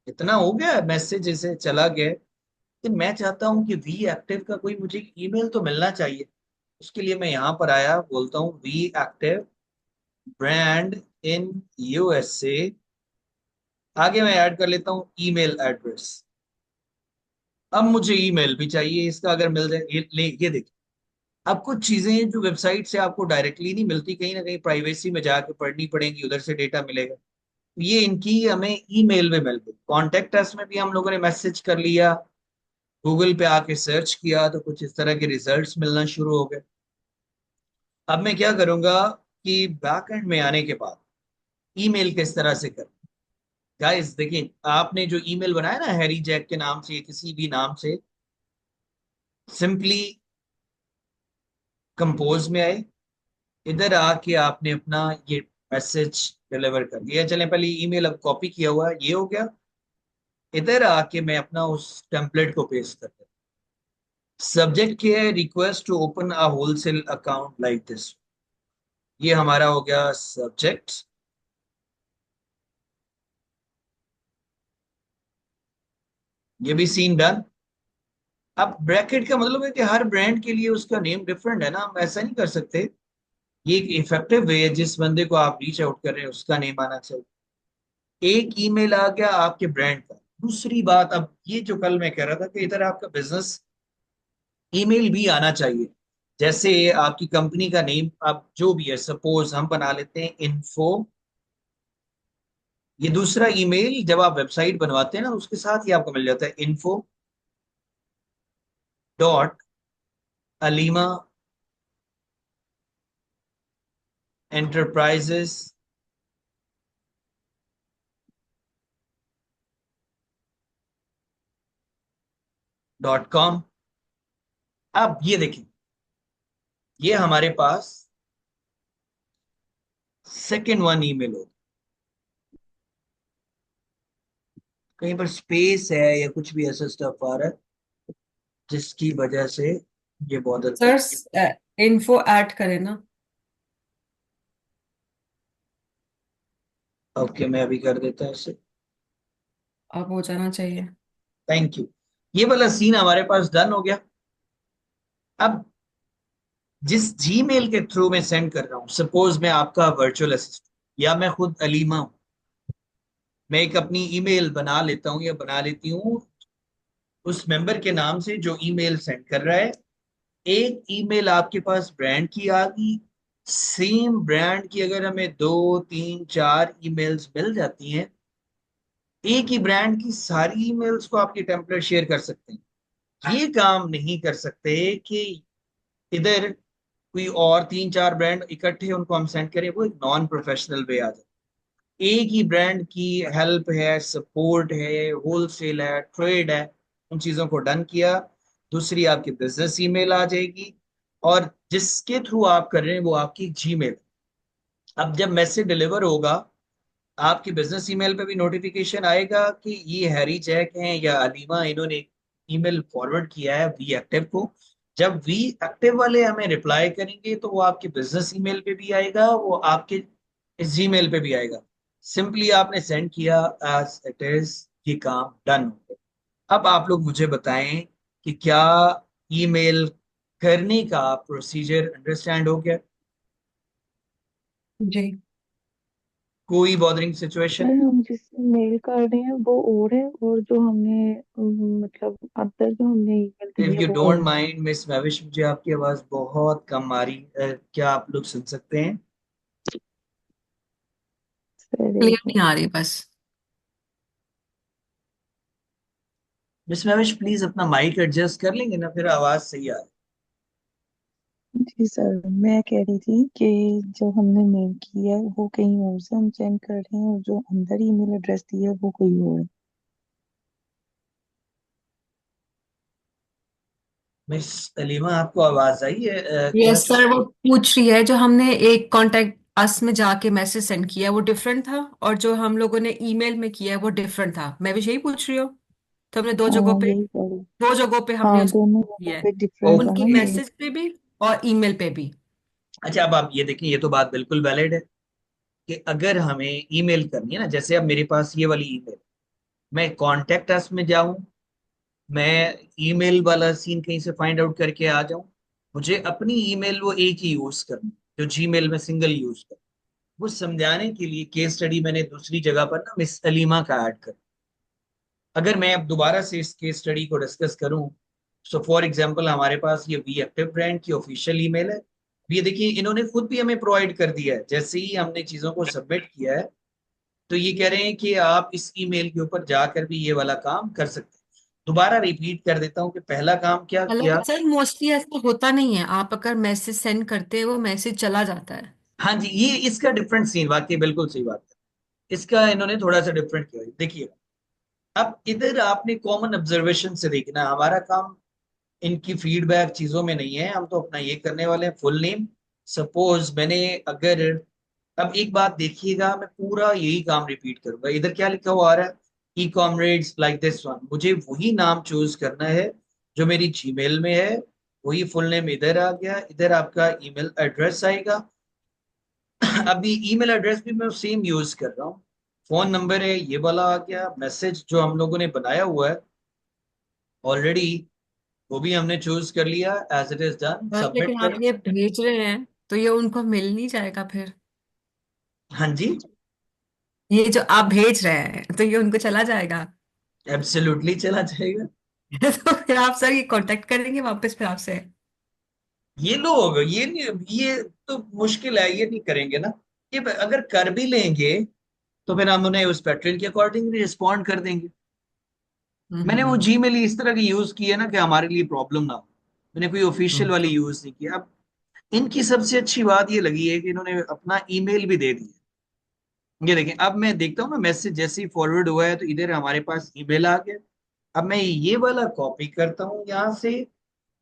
इतना हो गया, मैसेज इसे चला गया। लेकिन मैं चाहता हूँ कि वी एक्टिव का कोई मुझे ईमेल तो मिलना चाहिए। उसके लिए मैं यहाँ पर आया, बोलता हूँ V Active brand in USA। आगे मैं ऐड कर लेता हूँ ईमेल एड्रेस। अब मुझे ईमेल भी चाहिए इसका, अगर मिल जाए ये देखिए। अब कुछ चीजें जो वेबसाइट से आपको डायरेक्टली नहीं मिलती, कहीं ना कहीं प्राइवेसी में जाके पढ़नी पड़ेंगी, उधर से डेटा मिलेगा। ये इनकी हमें ईमेल में मिल गई। कॉन्टेक्ट अस में भी हम लोगों ने मैसेज कर लिया, गूगल पे आके सर्च किया तो कुछ इस तरह के रिजल्ट्स मिलना शुरू हो गए। अब मैं क्या करूंगा कि बैकएंड में आने के बाद ईमेल किस तरह से कर। गाइस देखिए, आपने जो ईमेल बनाया ना हैरी जैक के नाम से या किसी भी नाम से, सिंपली कंपोज में आए, इधर आके आपने अपना ये मैसेज डिलीवर कर दिया। चलें, पहले ईमेल अब कॉपी किया हुआ है, ये हो गया। इधर आके मैं अपना उस टेम्पलेट को पेस्ट कर देता। सब्जेक्ट क्या है, request to open a wholesale account like this. ये हमारा हो गया सब्जेक्ट। ये भी सीन डन। अब ब्रैकेट का मतलब है कि हर ब्रांड के लिए उसका नेम डिफरेंट है ना, हम ऐसा नहीं कर सकते। ये एक इफेक्टिव वे है, जिस बंदे को आप रीच आउट कर रहे हैं उसका नेम आना चाहिए। एक ईमेल आ गया आपके ब्रांड का। दूसरी बात, अब ये जो कल मैं कह रहा था कि इधर आपका बिजनेस ईमेल भी आना चाहिए। जैसे आपकी कंपनी का नेम आप जो भी है, सपोज हम बना लेते हैं इन्फो। ये दूसरा ईमेल जब आप वेबसाइट बनवाते हैं ना, उसके साथ ही आपको मिल जाता है info.alimaenterprises.com। अब ये देखें, ये हमारे पास सेकेंड वन ईमेल हो। कहीं पर स्पेस है या कुछ भी ऐसा स्टफ आ रहा है जिसकी वजह से ये बॉदर कर रही सर इन्फो ऐड करें ना। है। ओके, मैं अभी कर देता हूँ इसे। अब हो जाना चाहिए। Thank you. ये वाला सीन हमारे पास डन हो गया। अब जिस जीमेल के थ्रू मैं सेंड कर रहा हूँ, सपोज मैं आपका वर्चुअल असिस्टेंट या मैं खुद अलीमा हूँ, मैं एक अपनी ईमेल बना लेता हूँ या बना लेती हूँ उस मेंबर के नाम से जो ईमेल सेंड कर रहा है। एक ईमेल आपके पास ब्रांड की आ गई। सेम ब्रांड की अगर हमें 2 3 4 ईमेल्स मिल जाती हैं, एक ही ब्रांड की सारी ईमेल्स को आपके टेम्पलेट शेयर कर सकते हैं। ये काम नहीं कर सकते कि इधर कोई और 3 4 ब्रांड इकट्ठे उनको हम सेंड करें, वो एक नॉन प्रोफेशनल वे आ जाए। एक ही ब्रांड की हेल्प है, सपोर्ट है, होलसेल है, ट्रेड है, उन चीजों को डन किया। दूसरी आपकी बिजनेस ईमेल आ जाएगी, और जिसके थ्रू आप कर रहे हैं वो आपकी जीमेल। अब जब मैसेज डिलीवर होगा, आपकी बिजनेस ईमेल पे भी नोटिफिकेशन आएगा कि ये हैरी जैक हैं या अलीमा, इन्होंने ईमेल फॉरवर्ड किया है वी एक्टिव को। जब वी एक्टिव वाले हमें रिप्लाई करेंगे तो वो आपके बिजनेस ईमेल पे भी आएगा, वो आपके इस जीमेल पे भी आएगा। सिंपली आपने सेंड किया, एज इट इज, ये काम डन हो गया। अब आप लोग मुझे बताएं कि क्या ईमेल करने का प्रोसीजर अंडरस्टैंड हो गया? जी। कोई बॉदरिंग सिचुएशन? सर हम जिससे मेल कर रहे हैं वो और है, और जो हमने मतलब अंदर जो हमने ईमेल दी इफ है यू वो डोंट और है। माइंड मिस महविश, मुझे आपकी आवाज बहुत कम आ रही है, क्या आप लोग सुन सकते हैं? सर क्लियर एक नहीं मिनट। आ रही बस। मिस महविश प्लीज अपना माइक एडजस्ट कर लेंगे ना, फिर आवाज सही आ रही जी सर, मैं कह रही थी कि जो हमने मेल की है वो कहीं और से हम सेंड कर रहे हैं, और जो अंदर ईमेल एड्रेस दी है वो कोई और है। है। मिस अलीमा, आपको आवाज आई है? क्या यस सर, वो पूछ रही है जो हमने एक कांटेक्ट अस में जाके मैसेज सेंड किया वो डिफरेंट था, और जो हम लोगों ने ईमेल में किया है वो डिफरेंट था। मैं भी यही पूछ रही हूँ। तो हमने दो जगहों हाँ पे, यही कह रही। दो जगहों पे हमने हाँ उसको दोनों जगह किया है। पे डिफरेंट था ओके। उनकी ना ये। मैसेज पे भी और ईमेल पे भी। अच्छा, अब आप ये देखें, ये तो बात बिल्कुल वैलिड है कि अगर हमें ईमेल करनी है ना, जैसे अब मेरे पास ये वाली ईमेल, मैं कॉन्टेक्ट अस में जाऊं, मैं ईमेल वाला सीन कहीं से फाइंड आउट करके आ जाऊं, मुझे अपनी ईमेल वो एक ही यूज करनी, जो जीमेल में सिंगल यूज कर। वो समझाने के लिए केस स्टडी मैंने दूसरी जगह पर ना मिस अलीमा का ऐड कर। अगर मैं अब दोबारा से इस केस स्टडी को डिस्कस करूं, सो फॉर एग्जांपल हमारे पास ये वी एक्टिव ब्रांड की ऑफिशियल ईमेल है। ये देखिए, इन्होंने खुद भी हमें प्रोवाइड कर दिया है। जैसे ही हमने चीजों को सबमिट किया है, तो ये कह रहे हैं कि आप इस ईमेल के ऊपर जाकर भी ये वाला काम कर सकते हैं। दोबारा रिपीट कर देता हूँ कि पहला काम क्या हालांकि किया। सर मोस्टली ऐसा होता नहीं है, आप अगर मैसेज सेंड करते हैं वो मैसेज चला जाता है। हाँ जी, ये इसका डिफरेंट सीन, वाकई बिल्कुल सही बात है। इसका इन्होंने थोड़ा सा डिफरेंट किया, देखिए। अब इधर आपने कॉमन ऑब्जर्वेशन से देखना, हमारा काम इनकी फीडबैक चीजों में नहीं है, हम तो अपना ये करने वाले हैं। फुल नेम, सपोज मैंने अगर, अब एक बात देखिएगा, मैं पूरा यही काम रिपीट करूंगा। इधर क्या लिखा हुआ आ रहा है? ई कॉमरेड्स लाइक दिस वन। मुझे वही नाम चूज करना है जो मेरी जीमेल में है। वही फुल नेम इधर आ गया, इधर आपका ईमेल एड्रेस आएगा। अभी ईमेल एड्रेस भी मैं सेम यूज कर रहा हूँ। फोन नंबर है ये वाला आ गया। मैसेज जो हम लोगों ने बनाया हुआ है ऑलरेडी, वो भी हमने चूज कर लिया, एज इट इज डन, बस सबमिट लेकिन आप करें। ये भेज रहे हैं तो ये उनको मिल नहीं जाएगा फिर? हाँ जी। ये जो आप भेज रहे हैं तो ये उनको चला जाएगा? एब्सोल्युटली चला जाएगा। तो फिर आप सर ये कांटेक्ट करेंगे वापस फिर आपसे? ये लोग ये नहीं, ये तो मुश्किल है, ये नहीं करेंगे ना। ये अगर कर भी लेंगे तो फिर हम उन्हें उस पैटर्न के अकॉर्डिंग रिस्पॉन्ड कर देंगे। मैंने वो हम्म। जीमेल इस तरह की यूज की है ना कि हमारे लिए प्रॉब्लम ना हो। मैंने कोई ऑफिशियल वाली ओके। यूज नहीं की। अब इनकी सबसे अच्छी बात ये लगी है कि इन्होंने अपना ईमेल भी दे दिया। ये देखें, अब मैं देखता हूँ ना, मैसेज जैसे ही फॉरवर्ड हुआ है तो इधर हमारे पास ईमेल आ गया। अब मैं ये वाला कॉपी करता हूँ यहाँ से,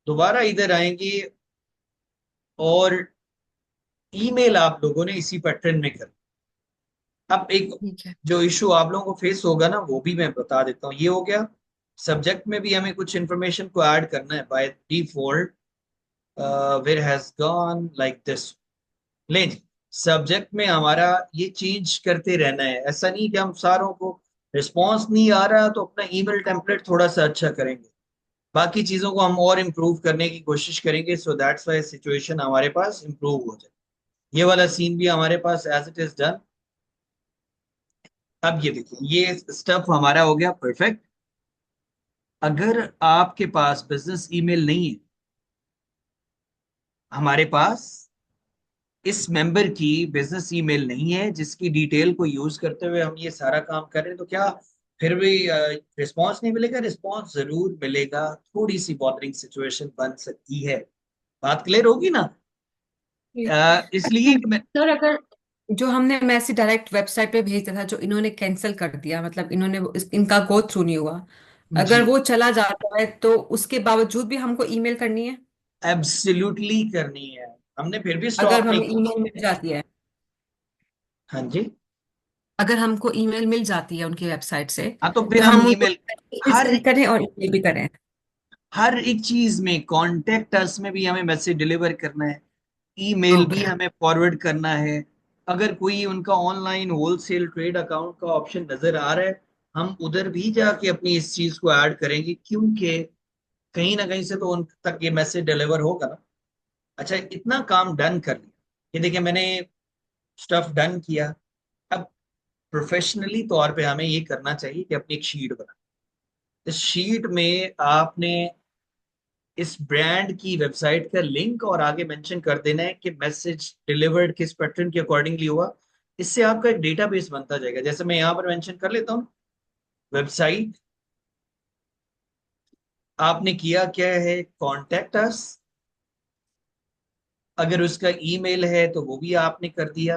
दोबारा इधर आएंगे, और ईमेल आप लोगों ने इसी पैटर्न में कर। अब एक ठीक है। जो इशू आप लोगों को फेस होगा ना, वो भी मैं बता देता हूँ। ये हो गया, सब्जेक्ट में भी हमें कुछ इंफॉर्मेशन को ऐड करना है by default. Where has gone like this. लें जी, सब्जेक्ट में हमारा ये चेंज करते रहना है। ऐसा नहीं कि हम सारों को रिस्पॉन्स नहीं आ रहा तो अपना ईमेल टेम्पलेट थोड़ा सा अच्छा करेंगे, बाकी चीजों को हम और इम्प्रूव करने की कोशिश करेंगे, सो दैट्स वाई सिचुएशन हमारे पास इम्प्रूव हो जाए। ये वाला सीन भी हमारे पास एज इट इज डन। अब ये देखिए, ये स्टफ हमारा हो गया परफेक्ट। अगर आपके पास बिजनेस ईमेल नहीं है, हमारे पास इस मेंबर की बिजनेस ईमेल नहीं है जिसकी डिटेल को यूज करते हुए हम ये सारा काम कर रहे हैं, तो क्या फिर भी रिस्पांस नहीं मिलेगा? रिस्पांस जरूर मिलेगा, थोड़ी सी बॉदरिंग सिचुएशन बन सकती है। बात क्लियर होगी ना? इसलिए कि मैं, सर अगर जो हमने मैसेज डायरेक्ट वेबसाइट पे भेजा था जो इन्होंने कैंसिल कर दिया, मतलब इन्होंने इनका गो थ्रू नहीं हुआ, जी अगर वो चला जाता है तो उसके बावजूद भी हमको ईमेल करनी है? एब्सोल्युटली करनी है। हमने फिर भी अगर स्टॉप नहीं हमें किया। ईमेल मिल जाती है, हाँ जी। अगर हमको ईमेल मिल जाती है उनकी वेबसाइट से, हाँ तो फिर तो हम हम उनको ईमेल, हर सेंड करें और ईमेल भी करें? हर एक चीज में कॉन्टेक्ट अस में भी हमें मैसेज डिलीवर करना है, ईमेल भी ओके। हमें फॉरवर्ड करना है। अगर कोई उनका ऑनलाइन होलसेल ट्रेड अकाउंट का ऑप्शन नजर आ रहा है, हम उधर भी जाके अपनी इस चीज को ऐड करेंगे, क्योंकि कहीं ना कहीं से तो उन तक ये मैसेज डिलीवर होगा ना। अच्छा, इतना काम डन कर लिया। ये देखिए, मैंने स्टफ डन किया। अब प्रोफेशनली तौर पे हमें ये करना चाहिए कि अपनी एक शीट बना। इस शीट में आपने इस ब्रांड की वेबसाइट का लिंक और आगे मेंशन कर देना है कि मैसेज डिलीवर्ड किस पैटर्न के अकॉर्डिंगली हुआ। इससे आपका एक डेटाबेस बनता जाएगा। जैसे मैं यहाँ पर मेंशन कर लेता हूँ, वेबसाइट, आपने किया क्या है, कॉन्टेक्ट अस। अगर उसका ईमेल है तो वो भी आपने कर दिया।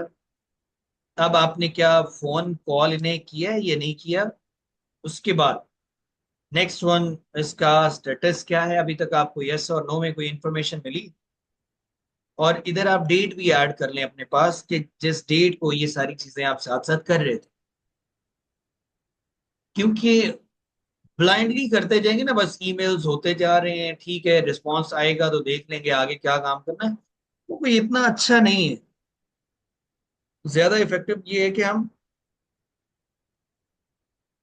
अब आपने क्या फोन कॉल इन्हें किया है या नहीं किया? उसके बाद नेक्स्ट वन, इसका स्टेटस क्या है, अभी तक आपको यस और नो में कोई इंफॉर्मेशन मिली? और इधर आप डेट भी ऐड कर लें अपने पास कि जिस डेट को ये सारी चीजें आप साथ साथ कर रहे थे। क्योंकि ब्लाइंडली करते जाएंगे ना, बस ईमेल्स होते जा रहे हैं, ठीक है रिस्पांस आएगा तो देख लेंगे आगे क्या काम करना है, वो कोई इतना अच्छा नहीं है। ज्यादा इफेक्टिव ये है कि हम,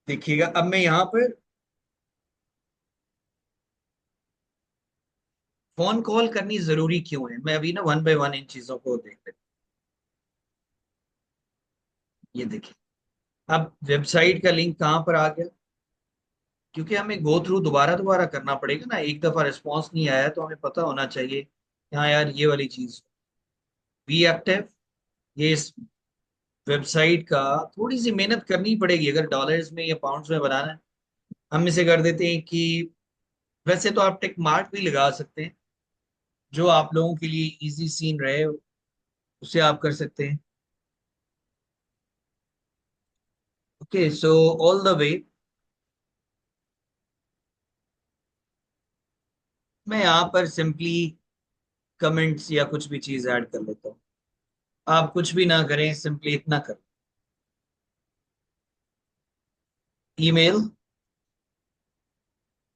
देखिएगा अब मैं यहाँ पर फोन कॉल करनी जरूरी क्यों है, मैं अभी ना वन बाय वन इन चीजों को देख लेता हूं। ये देखिए, अब वेबसाइट का लिंक कहाँ पर आ गया? क्योंकि हमें गो थ्रू दोबारा दोबारा करना पड़ेगा ना, एक दफा रिस्पॉन्स नहीं आया तो हमें पता होना चाहिए, हाँ यार ये वाली चीज। बी एक्टिव, ये इस वेबसाइट का थोड़ी सी मेहनत करनी पड़ेगी अगर डॉलर्स में या पाउंड्स में बनाना है। हम इसे कर देते हैं कि, वैसे तो आप टिक मार्क भी लगा सकते हैं, जो आप लोगों के लिए इजी सीन रहे उसे आप कर सकते हैं। Okay, so all the way, मैं यहाँ पर सिंपली कमेंट्स या कुछ भी चीज ऐड कर लेता हूँ। आप कुछ भी ना करें, सिंपली इतना कर, ईमेल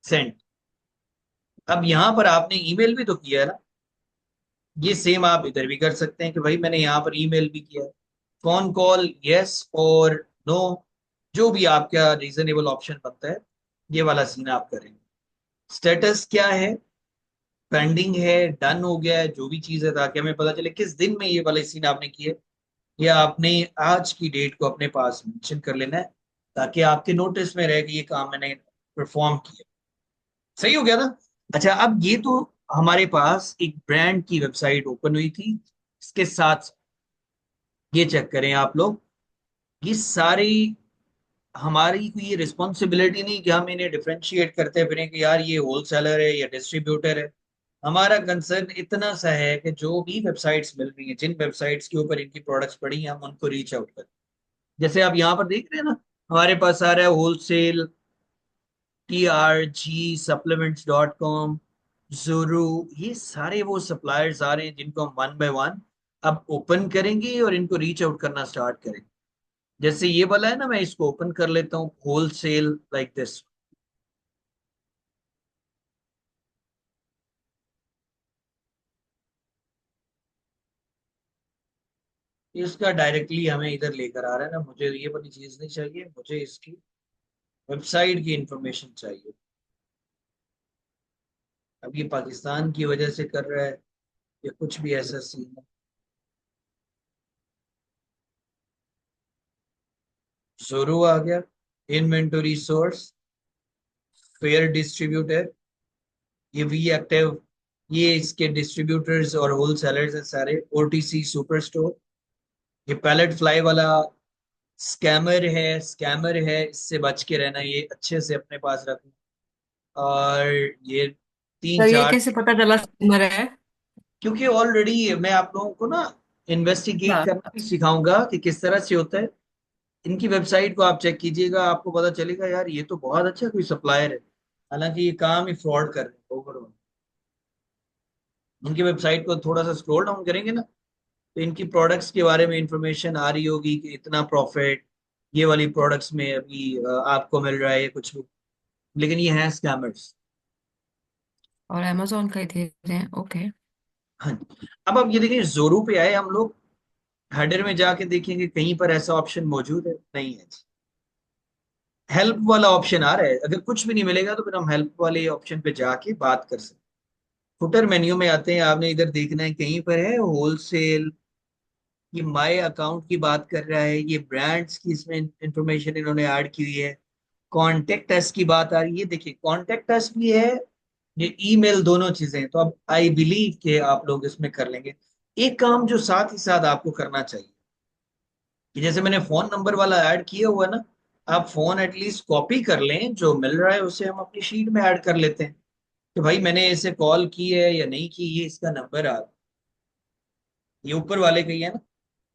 सेंड। अब यहाँ पर आपने ईमेल भी तो किया है ना, ये सेम आप इधर भी कर सकते हैं कि भाई मैंने यहाँ पर ईमेल भी किया है। फोन कॉल यस और नो, जो भी आपका रीजनेबल ऑप्शन बनता है, ये वाला सीन आप करेंगे। स्टेटस क्या है, पेंडिंग है, डन हो गया है, जो भी चीज है, ताकि हमें पता चले किस दिन में ये वाला सीन आपने किया है, या आपने आज की डेट को अपने पास मेंशन कर लेना है, ताकि आपके नोटिस में रहे कि ये काम मैंने परफॉर्म किया। सही हो गया ना? अच्छा, अब ये तो हमारे पास एक ब्रांड की वेबसाइट ओपन हुई थी, इसके साथ ये चेक करें आप लोग, ये सारी हमारी कोई ये रिस्पॉन्सिबिलिटी नहीं कि हम इन्हें डिफरेंशिएट करते फिरें कि यार ये होलसेलर है या डिस्ट्रीब्यूटर है। हमारा कंसर्न इतना सा है कि जो भी वेबसाइट्स मिल रही हैं, जिन वेबसाइट्स के ऊपर इनकी प्रोडक्ट्स पड़ी हैं, हम उनको रीच आउट करें। जैसे आप यहाँ पर देख रहे हैं ना, हमारे पास आ रहा है होलसेल, TRG supplements.com, जोरू, ये सारे वो सप्लायर्स आ रहे हैं जिनको हम वन बाय वन अब ओपन करेंगे और इनको रीच आउट करना स्टार्ट करेंगे। जैसे ये वाला है ना, मैं इसको ओपन कर लेता हूँ, होलसेल लाइक दिस। इसका डायरेक्टली हमें इधर लेकर आ रहा है ना, मुझे ये वाली चीज नहीं चाहिए, मुझे इसकी वेबसाइट की इंफॉर्मेशन चाहिए। अब ये पाकिस्तान की वजह से कर रहा है या कुछ भी ऐसा सीन है। जोरो आ गया, इन्वेंटरी सोर्स, फेयर डिस्ट्रीब्यूटर, ये वी एक्टिव, ये इसके डिस्ट्रीब्यूटर्स और होलसेलर्स हैं सारे। OTC सुपर स्टोर, ये पैलेट फ्लाई वाला स्कैमर है, इससे बच के रहना, ये अच्छे से अपने पास रखना। और ये तीन तो ये चार, कैसे पता चला स्कैमर है? क्योंकि ऑलरेडी मैं आप लोगों को ना इन्वेस्टिगेट हाँ। करना भी सिखाऊंगा कि किस तरह से होता है। इनकी वेबसाइट को आप चेक कीजिएगा, आपको पता चलेगा यार ये तो बहुत अच्छा कोई सप्लायर है, हालांकि ये काम ही फ्रॉड कर रहे हैं ओवरऑल। इनकी वेबसाइट को थोड़ा सा स्क्रॉल डाउन करेंगे ना, तो इनकी प्रोडक्ट्स के बारे में इंफॉर्मेशन आ रही होगी कि इतना प्रॉफिट ये वाली प्रोडक्ट्स में अभी आपको मिल रहा है या कुछ भी। लेकिन ये हैं स्कैमर्स। और अमेजोन का ही दे रहे हैं, ओके। हाँ जी। अब आप ये देखिए, जोरू पे आए हम लोग, हेडर में जाके देखेंगे कहीं पर ऐसा ऑप्शन मौजूद है? नहीं है जी। हेल्प वाला ऑप्शन आ रहा है, अगर कुछ भी नहीं मिलेगा तो फिर हम हेल्प वाले ऑप्शन पे जाके बात कर सकते हैं। फुटर मेन्यू में आते हैं, आपने इधर देखना है कहीं पर है होलसेल, ये माय अकाउंट की बात कर रहा है, ये ब्रांड्स की इसमें इंफॉर्मेशन इन्होंने ऐड की हुई है। कॉन्टेक्ट अस की बात आ रही है, देखिए कॉन्टेक्ट अस भी है, ये ईमेल, दोनों चीजें हैं। तो अब आई बिलीव कि आप लोग इसमें कर लेंगे। एक काम जो साथ ही साथ आपको करना चाहिए, कि जैसे मैंने फोन नंबर वाला ऐड किया हुआ है ना, आप फोन एटलीस्ट कॉपी कर लें, जो मिल रहा है उसे हम अपनी शीट में ऐड कर लेते हैं कि भाई मैंने इसे कॉल की है या नहीं की, ये इसका नंबर आ, ये ऊपर वाले का ही है ना।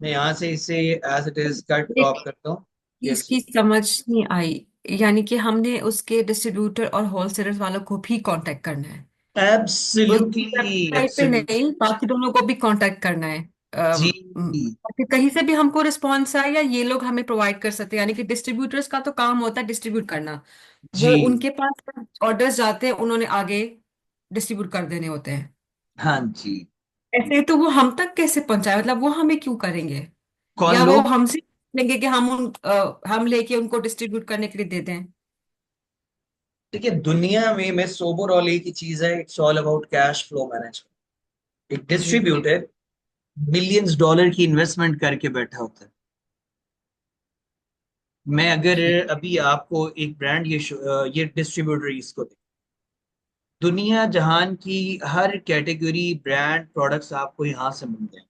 मैं यहाँ से इसे as it is cut drop एक करता हूँ। चीज यस, की समझ नहीं आई, यानी कि हमने उसके डिस्ट्रीब्यूटर और होलसेलर्स वालों को भी कांटेक्ट करना है? उसकी एब्सोल्युटली, वेबसाइट पे एब्सोल्युटली। नहीं, बाकी दोनों को भी कांटेक्ट करना है। जी, ताकि कहीं से भी हमको रिस्पॉन्स आए या ये लोग हमें प्रोवाइड कर सकते हैं, यानी कि डिस्ट्रीब्यूटर्स का तो काम होता है डिस्ट्रीब्यूट करना। वो जी, उनके पास ऑर्डर्स जाते हैं, उन्होंने आगे डिस्ट्रीब्यूट कर देने होते हैं। हाँ जी। ऐसे तो वो हम तक कैसे पहुंचाए, मतलब वो हमें क्यों करेंगे? कौन या वो लोग? हमसे लेंगे कि हम लेके उनको डिस्ट्रीब्यूट करने के लिए दे दें? देखिए, दुनिया में मैं ओवरऑल एक ही चीज है, it's all about cash flow management. एक जी। डिस्ट्रीब्यूटर मिलियंस डॉलर की इन्वेस्टमेंट करके बैठा होता है। मैं अगर ठीक। अभी आपको एक ब्रांड, ये डिस्ट्रीब्यूटर इसको दे, दुनिया जहान की हर कैटेगरी ब्रांड प्रोडक्ट्स आपको यहाँ से मिल जाए।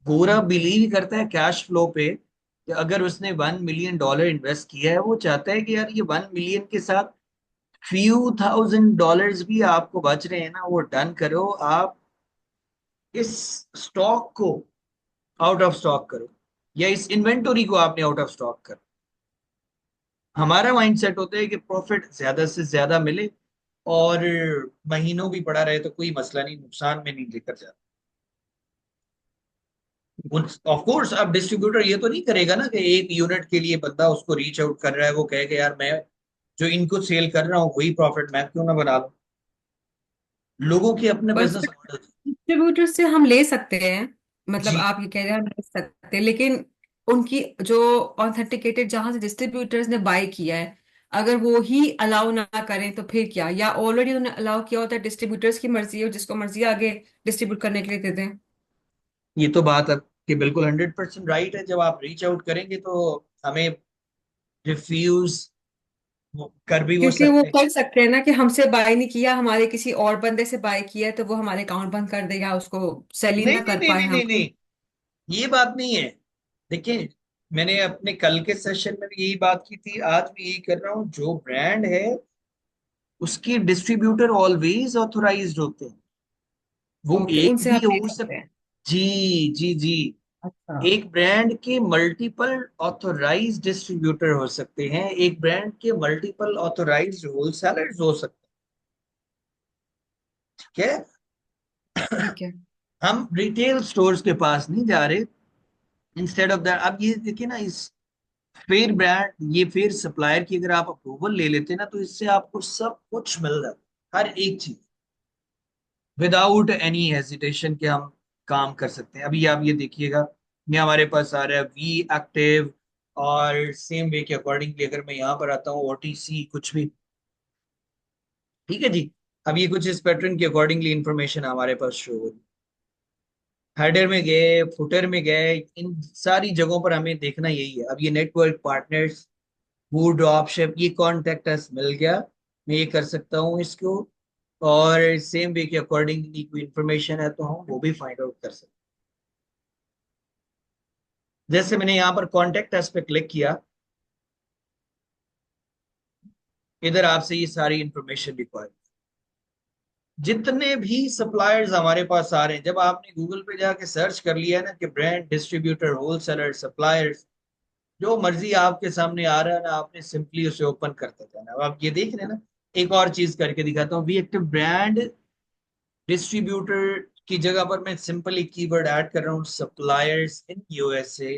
पूरा बिलीव करता है कैश फ्लो पे, कि अगर उसने $1 मिलियन इन्वेस्ट किया है, वो चाहता है कि यार ये 1 मिलियन के साथ फ्यू थाउजेंड डॉलर्स भी आपको बच रहे हैं ना, वो डन करो आप। इस स्टॉक को आउट ऑफ स्टॉक करो, या इस इन्वेंटोरी को आपने आउट ऑफ स्टॉक करो। हमारा माइंडसेट होता है कि प्रॉफिट ज्यादा से ज्यादा मिले, और महीनों भी पड़ा रहे तो कोई मसला नहीं, नुकसान में नहीं लेकर जाता। ऑफ कोर्स अब डिस्ट्रीब्यूटर ये तो नहीं करेगा ना कि एक यूनिट के लिए बंदा उसको रीच आउट कर रहा है, वो कहे कि यार मैं जो इनको सेल कर रहा हूँ वही प्रॉफिट मैं क्यों ना बना लूं। लोगों के अपने पर बिजनेस मॉडल। डिस्ट्रीब्यूटर से हम ले सकते हैं, मतलब जी, आप ये कह रहे हैं हम ले सकते हैं, लेकिन उनकी जो ऑथेंटिकेटेड, जहां से डिस्ट्रीब्यूटर्स ने बाय किया है, अगर वो ही अलाउ ना करें तो फिर क्या, या ऑलरेडी उन्होंने अलाउ किया होता है, डिस्ट्रीब्यूटर्स की मर्जी है, जिसको मर्जी आगे डिस्ट्रीब्यूट करने के लिए दे दें। ये तो बात आपकी बिल्कुल 100% राइट है। जब आप रीच आउट करेंगे तो हमें रिफ्यूज कर भी वो क्योंकि वो सकते हैं। कर सकते हैं ना कि हमसे बाय नहीं किया, हमारे किसी और बंदे से बाय किया है, तो वो हमारे अकाउंट बंद कर देगा, उसको सेल ही नहीं ना नहीं कर नहीं पाए नहीं हम। नहीं नहीं, ये बात नहीं है। देखिए, मैंने अपने कल के सेशन में भी यही बात की थी, आज भी यही कर रहा हूँ। जो ब्रांड है उसके डिस्ट्रीब्यूटर ऑलवेज ऑथोराइज्ड होते हैं। वो ओके, एक उनसे भी आप ले हो सकते सकता। हैं। जी जी जी। अच्छा। एक ब्रांड के मल्टीपल ऑथोराइज्ड डिस्ट्रीब्यूटर हो सकते हैं, एक ब्रांड के मल्टीपल ऑथोराइज्ड होलसेलर्स हो सकते हैं। ठीक है। ठीक है। हम रिटेल स्टोर्स के पास नहीं जा रहे। इंस्टेड ऑफ दैट, अब ये देखिए ना, इस फिर ब्रांड, ये फिर सप्लायर की अगर आप अप्रूवल ले लेते हैं ना, तो इससे आपको सब कुछ मिल जाता है, हर एक चीज विदाउट एनी हेजिटेशन के हम काम कर सकते हैं। अभी आप ये देखिएगा, ये हमारे पास आ रहा है वी एक्टिव, और सेम वे के अकॉर्डिंगली अगर मैं यहाँ पर आता हूँ ओटीसी कुछ भी, ठीक है जी। अब ये कुछ इस पैटर्न के अकॉर्डिंगली इंफॉर्मेशन हमारे पास शो हो रही है। हेडर में गए, फुटर में गए, इन सारी जगहों पर हमें देखना यही है। अब ये नेटवर्क पार्टनर्स, वो ड्रॉपशिप, ये कॉन्टेक्ट अस मिल गया, मैं ये कर सकता हूँ इसको। और सेम वे के अकॉर्डिंगली कोई इंफॉर्मेशन है तो हम वो भी फाइंड आउट कर सकते हैं। जैसे मैंने यहाँ पर कॉन्टेक्ट अस पे क्लिक किया, इधर आपसे ये सारी इंफॉर्मेशन रिक्वायर्ड, जितने भी सप्लायर्स हमारे पास आ रहे हैं। जब आपने गूगल पे जाके सर्च कर लिया है ना कि ब्रांड, डिस्ट्रीब्यूटर, होलसेलर, सप्लायर्स, जो मर्जी आपके सामने आ रहा है ना, आपने सिंपली उसे ओपन करते जाना। अब आप ये देख रहे हैं ना, एक और चीज करके दिखाता हूँ। वी एक्टिव ब्रांड डिस्ट्रीब्यूटर की जगह पर मैं सिंपली कीवर्ड ऐड कर रहा हूँ, सप्लायर्स इन यूएसए।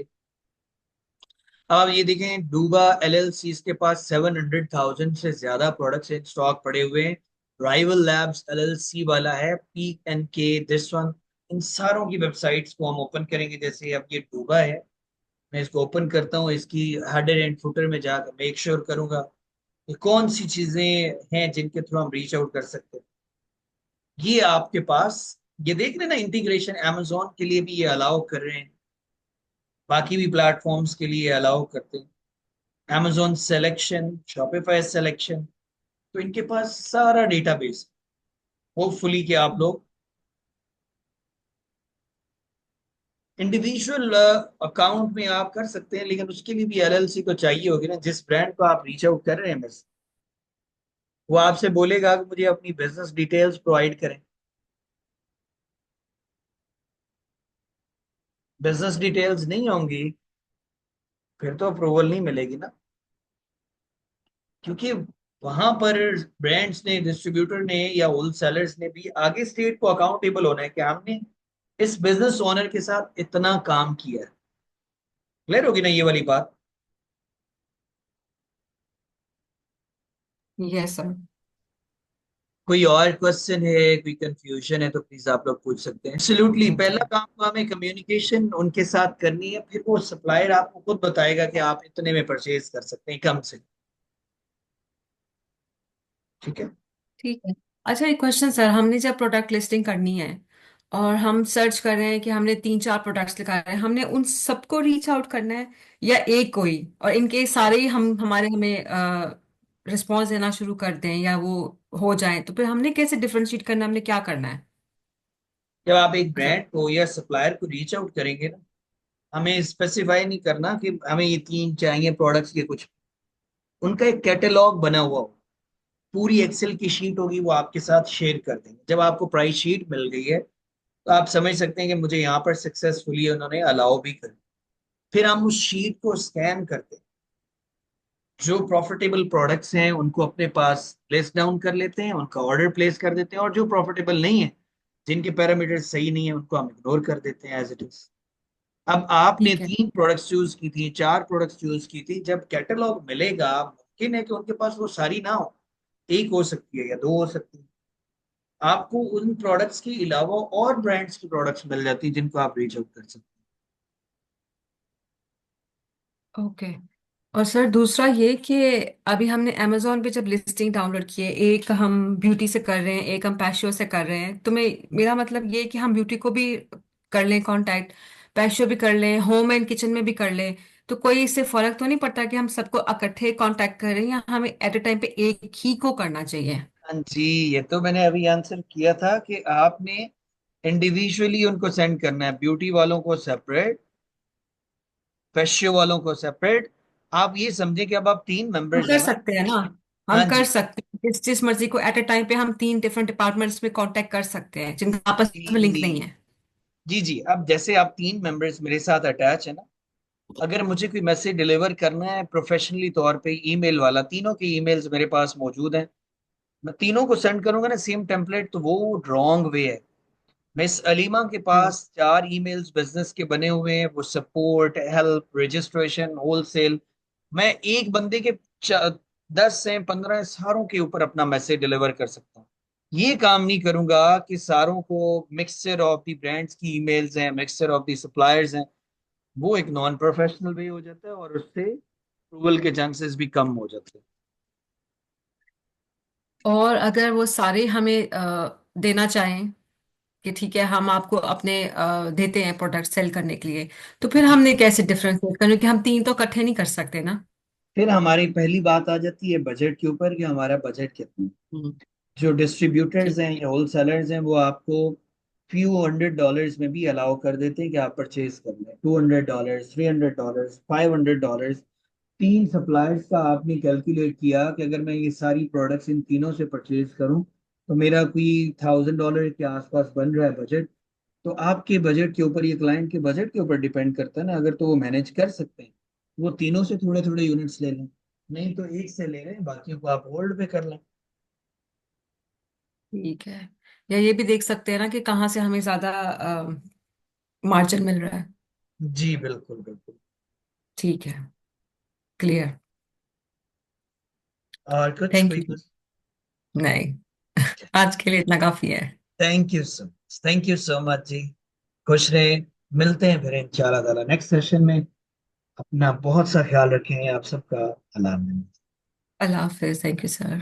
अब आप ये देखें, डूबा एलएलसी के पास 700,000 से ज्यादा प्रोडक्ट्स इन स्टॉक पड़े हुए हैं। राइवल लैब्स एलएलसी वाला है, पीक एंड के, दिस वन। इन सारों की वेबसाइट्स को हम ओपन करेंगे। जैसे अब ये डूबा है, मैं इसको ओपन करता हूँ, इसकी हेडर एंड फुटर में जाकर मेक श्योर करूंगा कि कौन सी चीजें हैं जिनके थ्रू हम रीच आउट कर सकते हैं। ये आपके पास, ये देख रहे हैं ना, इंटीग्रेशन amazon के लिए भी ये अलाउ कर रहे हैं, बाकी भी प्लेटफॉर्म्स के लिए अलाउ करते हैं। amazon सिलेक्शन, शॉपिफाई सिलेक्शन, तो इनके पास सारा डेटाबेस, होपफुली कि आप लोग इंडिविजुअल अकाउंट में आप कर सकते हैं, लेकिन उसके लिए भी एलएलसी तो चाहिए होगी ना। जिस ब्रांड को आप रीच आउट कर रहे हैं बस, वो आपसे बोलेगा कि मुझे अपनी बिजनेस डिटेल्स प्रोवाइड करें। बिजनेस डिटेल्स नहीं होंगी, फिर तो अप्रूवल नहीं मिलेगी ना। क्योंकि वहां पर ब्रांड्स ने, डिस्ट्रीब्यूटर ने या होलसेलर्स ने भी आगे स्टेट को अकाउंटेबल होना है कि हमने इस बिजनेस ओनर के साथ इतना काम किया है। क्लियर होगी ना ये वाली बात? Yes sir. कोई और क्वेश्चन है, कोई कंफ्यूजन है तो प्लीज आप लोग पूछ सकते हैं। एब्सोल्युटली, नहीं पहला सर। काम तो हमें कम्युनिकेशन उनके साथ करनी है, फिर वो सप्लायर आपको खुद बताएगा कि आप इतने में परचेज कर सकते हैं कम से। ठीक है। ठीक है। अच्छा, एक क्वेश्चन सर, हमने जब प्रोडक्ट लिस्टिंग करनी है और हम सर्च कर रहे हैं कि हमने 3-4 प्रोडक्ट्स निकाले हैं, हमने उन सबको रीच आउट करना है या एक कोई, और इनके सारे ही हम हमारे हमें रिस्पॉन्स देना शुरू कर दें या वो हो जाए, तो फिर हमने कैसे डिफरेंशिएट करना है, हमने क्या करना है? जब आप एक मतलब। ब्रांड को या सप्लायर को रीच आउट करेंगे ना, हमें स्पेसिफाई नहीं करना कि हमें ये तीन चाहिए प्रोडक्ट्स के, कुछ उनका एक कैटलॉग बना हुआ हो, पूरी एक्सेल की शीट होगी, वो आपके साथ शेयर कर देंगे। जब आपको प्राइस शीट मिल गई है तो आप समझ सकते हैं कि मुझे यहाँ पर सक्सेसफुली उन्होंने अलाउ भी कर। फिर हम उस शीट को स्कैन करते हैं, जो प्रॉफिटेबल प्रोडक्ट्स हैं उनको अपने पास प्लेस डाउन कर लेते हैं, उनका ऑर्डर प्लेस कर देते हैं, और जो प्रॉफिटेबल नहीं है, जिनके पैरामीटर सही नहीं है, उनको हम इग्नोर कर देते हैं एज इट इज। अब आपने ठीक है। 3 प्रोडक्ट्स चूज की थी, 4 प्रोडक्ट्स चूज की थी, जब कैटलॉग मिलेगा मुमकिन है कि उनके पास वो सारी ना हो, एक हो सकती है या दो हो सकती है। आपको उन प्रोडक्ट्स के अलावा और ब्रांड्स की प्रोडक्ट्स मिल जाती हैं जिनको आप रीच आउट कर सकते ओके। और सर दूसरा ये कि अभी हमने अमेजोन पे जब लिस्टिंग डाउनलोड की है, एक हम ब्यूटी से कर रहे हैं, एक हम पैशियो से कर रहे हैं, तो मैं मेरा मतलब ये है कि हम ब्यूटी को भी कर लें कांटेक्ट, पैशियो भी कर लें, होम एंड किचन में भी कर लें, तो कोई इससे फर्क तो नहीं पड़ता कि हम सबको इकट्ठे कांटेक्ट करें या हमें एट अ टाइम पे एक ही को करना चाहिए? हाँ जी, ये तो मैंने अभी आंसर किया था कि आपने इंडिविजुअली उनको सेंड करना है, ब्यूटी वालों को सेपरेट, फेशियो वालों को सेपरेट। आप ये समझे कि अब आप तीन हम मेंबर्स कर हैं ना। सकते हैं ना, हम हाँ कर जी। सकते हैं जिस जिस मर्जी को एट अ टाइम पे हम तीन डिफरेंट डिपार्टमेंट्स में कांटेक्ट कर सकते हैं जिनका आपस में लिंक नहीं जी है। जी जी, अब जैसे आप तीन मेंबर्स मेरे साथ अटैच है ना, अगर मुझे कोई मैसेज डिलीवर करना है प्रोफेशनली तौर पे, ईमेल वाला, तीनों के ईमेल्स मेरे पास मौजूद हैं, मैं तीनों को सेंड करूंगा ना सेम टेम्पलेट, तो वो रॉन्ग वे है। मिस अलीमा के हम्म। पास चार ईमेल्स बिजनेस के बने हुए हैं, वो सपोर्ट, हेल्प, रजिस्ट्रेशन, होलसेल। मैं एक बंदे के 10 से 15 सारों के ऊपर अपना मैसेज डिलीवर कर सकता हूँ। ये काम नहीं करूंगा कि सारों को, मिक्सचर ऑफ दी ब्रांड्स की ईमेल्स हैं, मिक्सचर ऑफ दी सप्लायर्स हैं, वो एक नॉन प्रोफेशनल वे हो जाता है और उससे अप्रूवल के चांसेस भी कम हो जाते हैं। और अगर वो सारे हमें देना चाहें कि ठीक है हम आपको अपने देते हैं प्रोडक्ट सेल करने के लिए, तो फिर जी, हमने कैसे डिफरेंशिएट करना, क्योंकि हम तीन तो इकट्ठे नहीं कर सकते ना। फिर हमारी पहली बात आ जाती है बजट के ऊपर कि हमारा बजट कितना है। हम्म। जो डिस्ट्रीब्यूटर्स ठीक। हैं या होलसेलर्स हैं वो आपको फ्यू $100 में भी अलाउ कर देते हैं कि आप परचेज कर लें, $200, $300, $500। तीन सप्लायर्स का आपने कैलकुलेट किया कि अगर मैं ये सारी प्रोडक्ट्स इन तीनों से परचेज करूं तो मेरा कोई $1000 के आसपास बन रहा है बजट। तो आपके बजट के ऊपर, ये क्लाइंट के बजट के ऊपर डिपेंड करता है ना। अगर तो वो मैनेज कर सकते हैं, वो तीनों से थोड़े थोड़े यूनिट्स ले लें, नहीं तो एक से ले लें, बाकियों को आप होल्ड पे कर लें। ठीक है। या ये भी देख सकते हैं ना कि कहाँ से हमें ज्यादा मार्जिन मिल रहा है। जी बिल्कुल बिल्कुल। ठीक है। क्लियर। और कुछ थैंक कोई यू। बस। नहीं, आज के लिए इतना काफी है। Thank you so much, thank you so much जी। खुश रहे। मिलते हैं फिर इंशाल्लाह ताला नेक्स्ट सेशन में। अपना बहुत सा ख्याल रखें, आप सबका। अल्लाह हाफ़िज़। अल्लाह हाफिज। Thank you sir.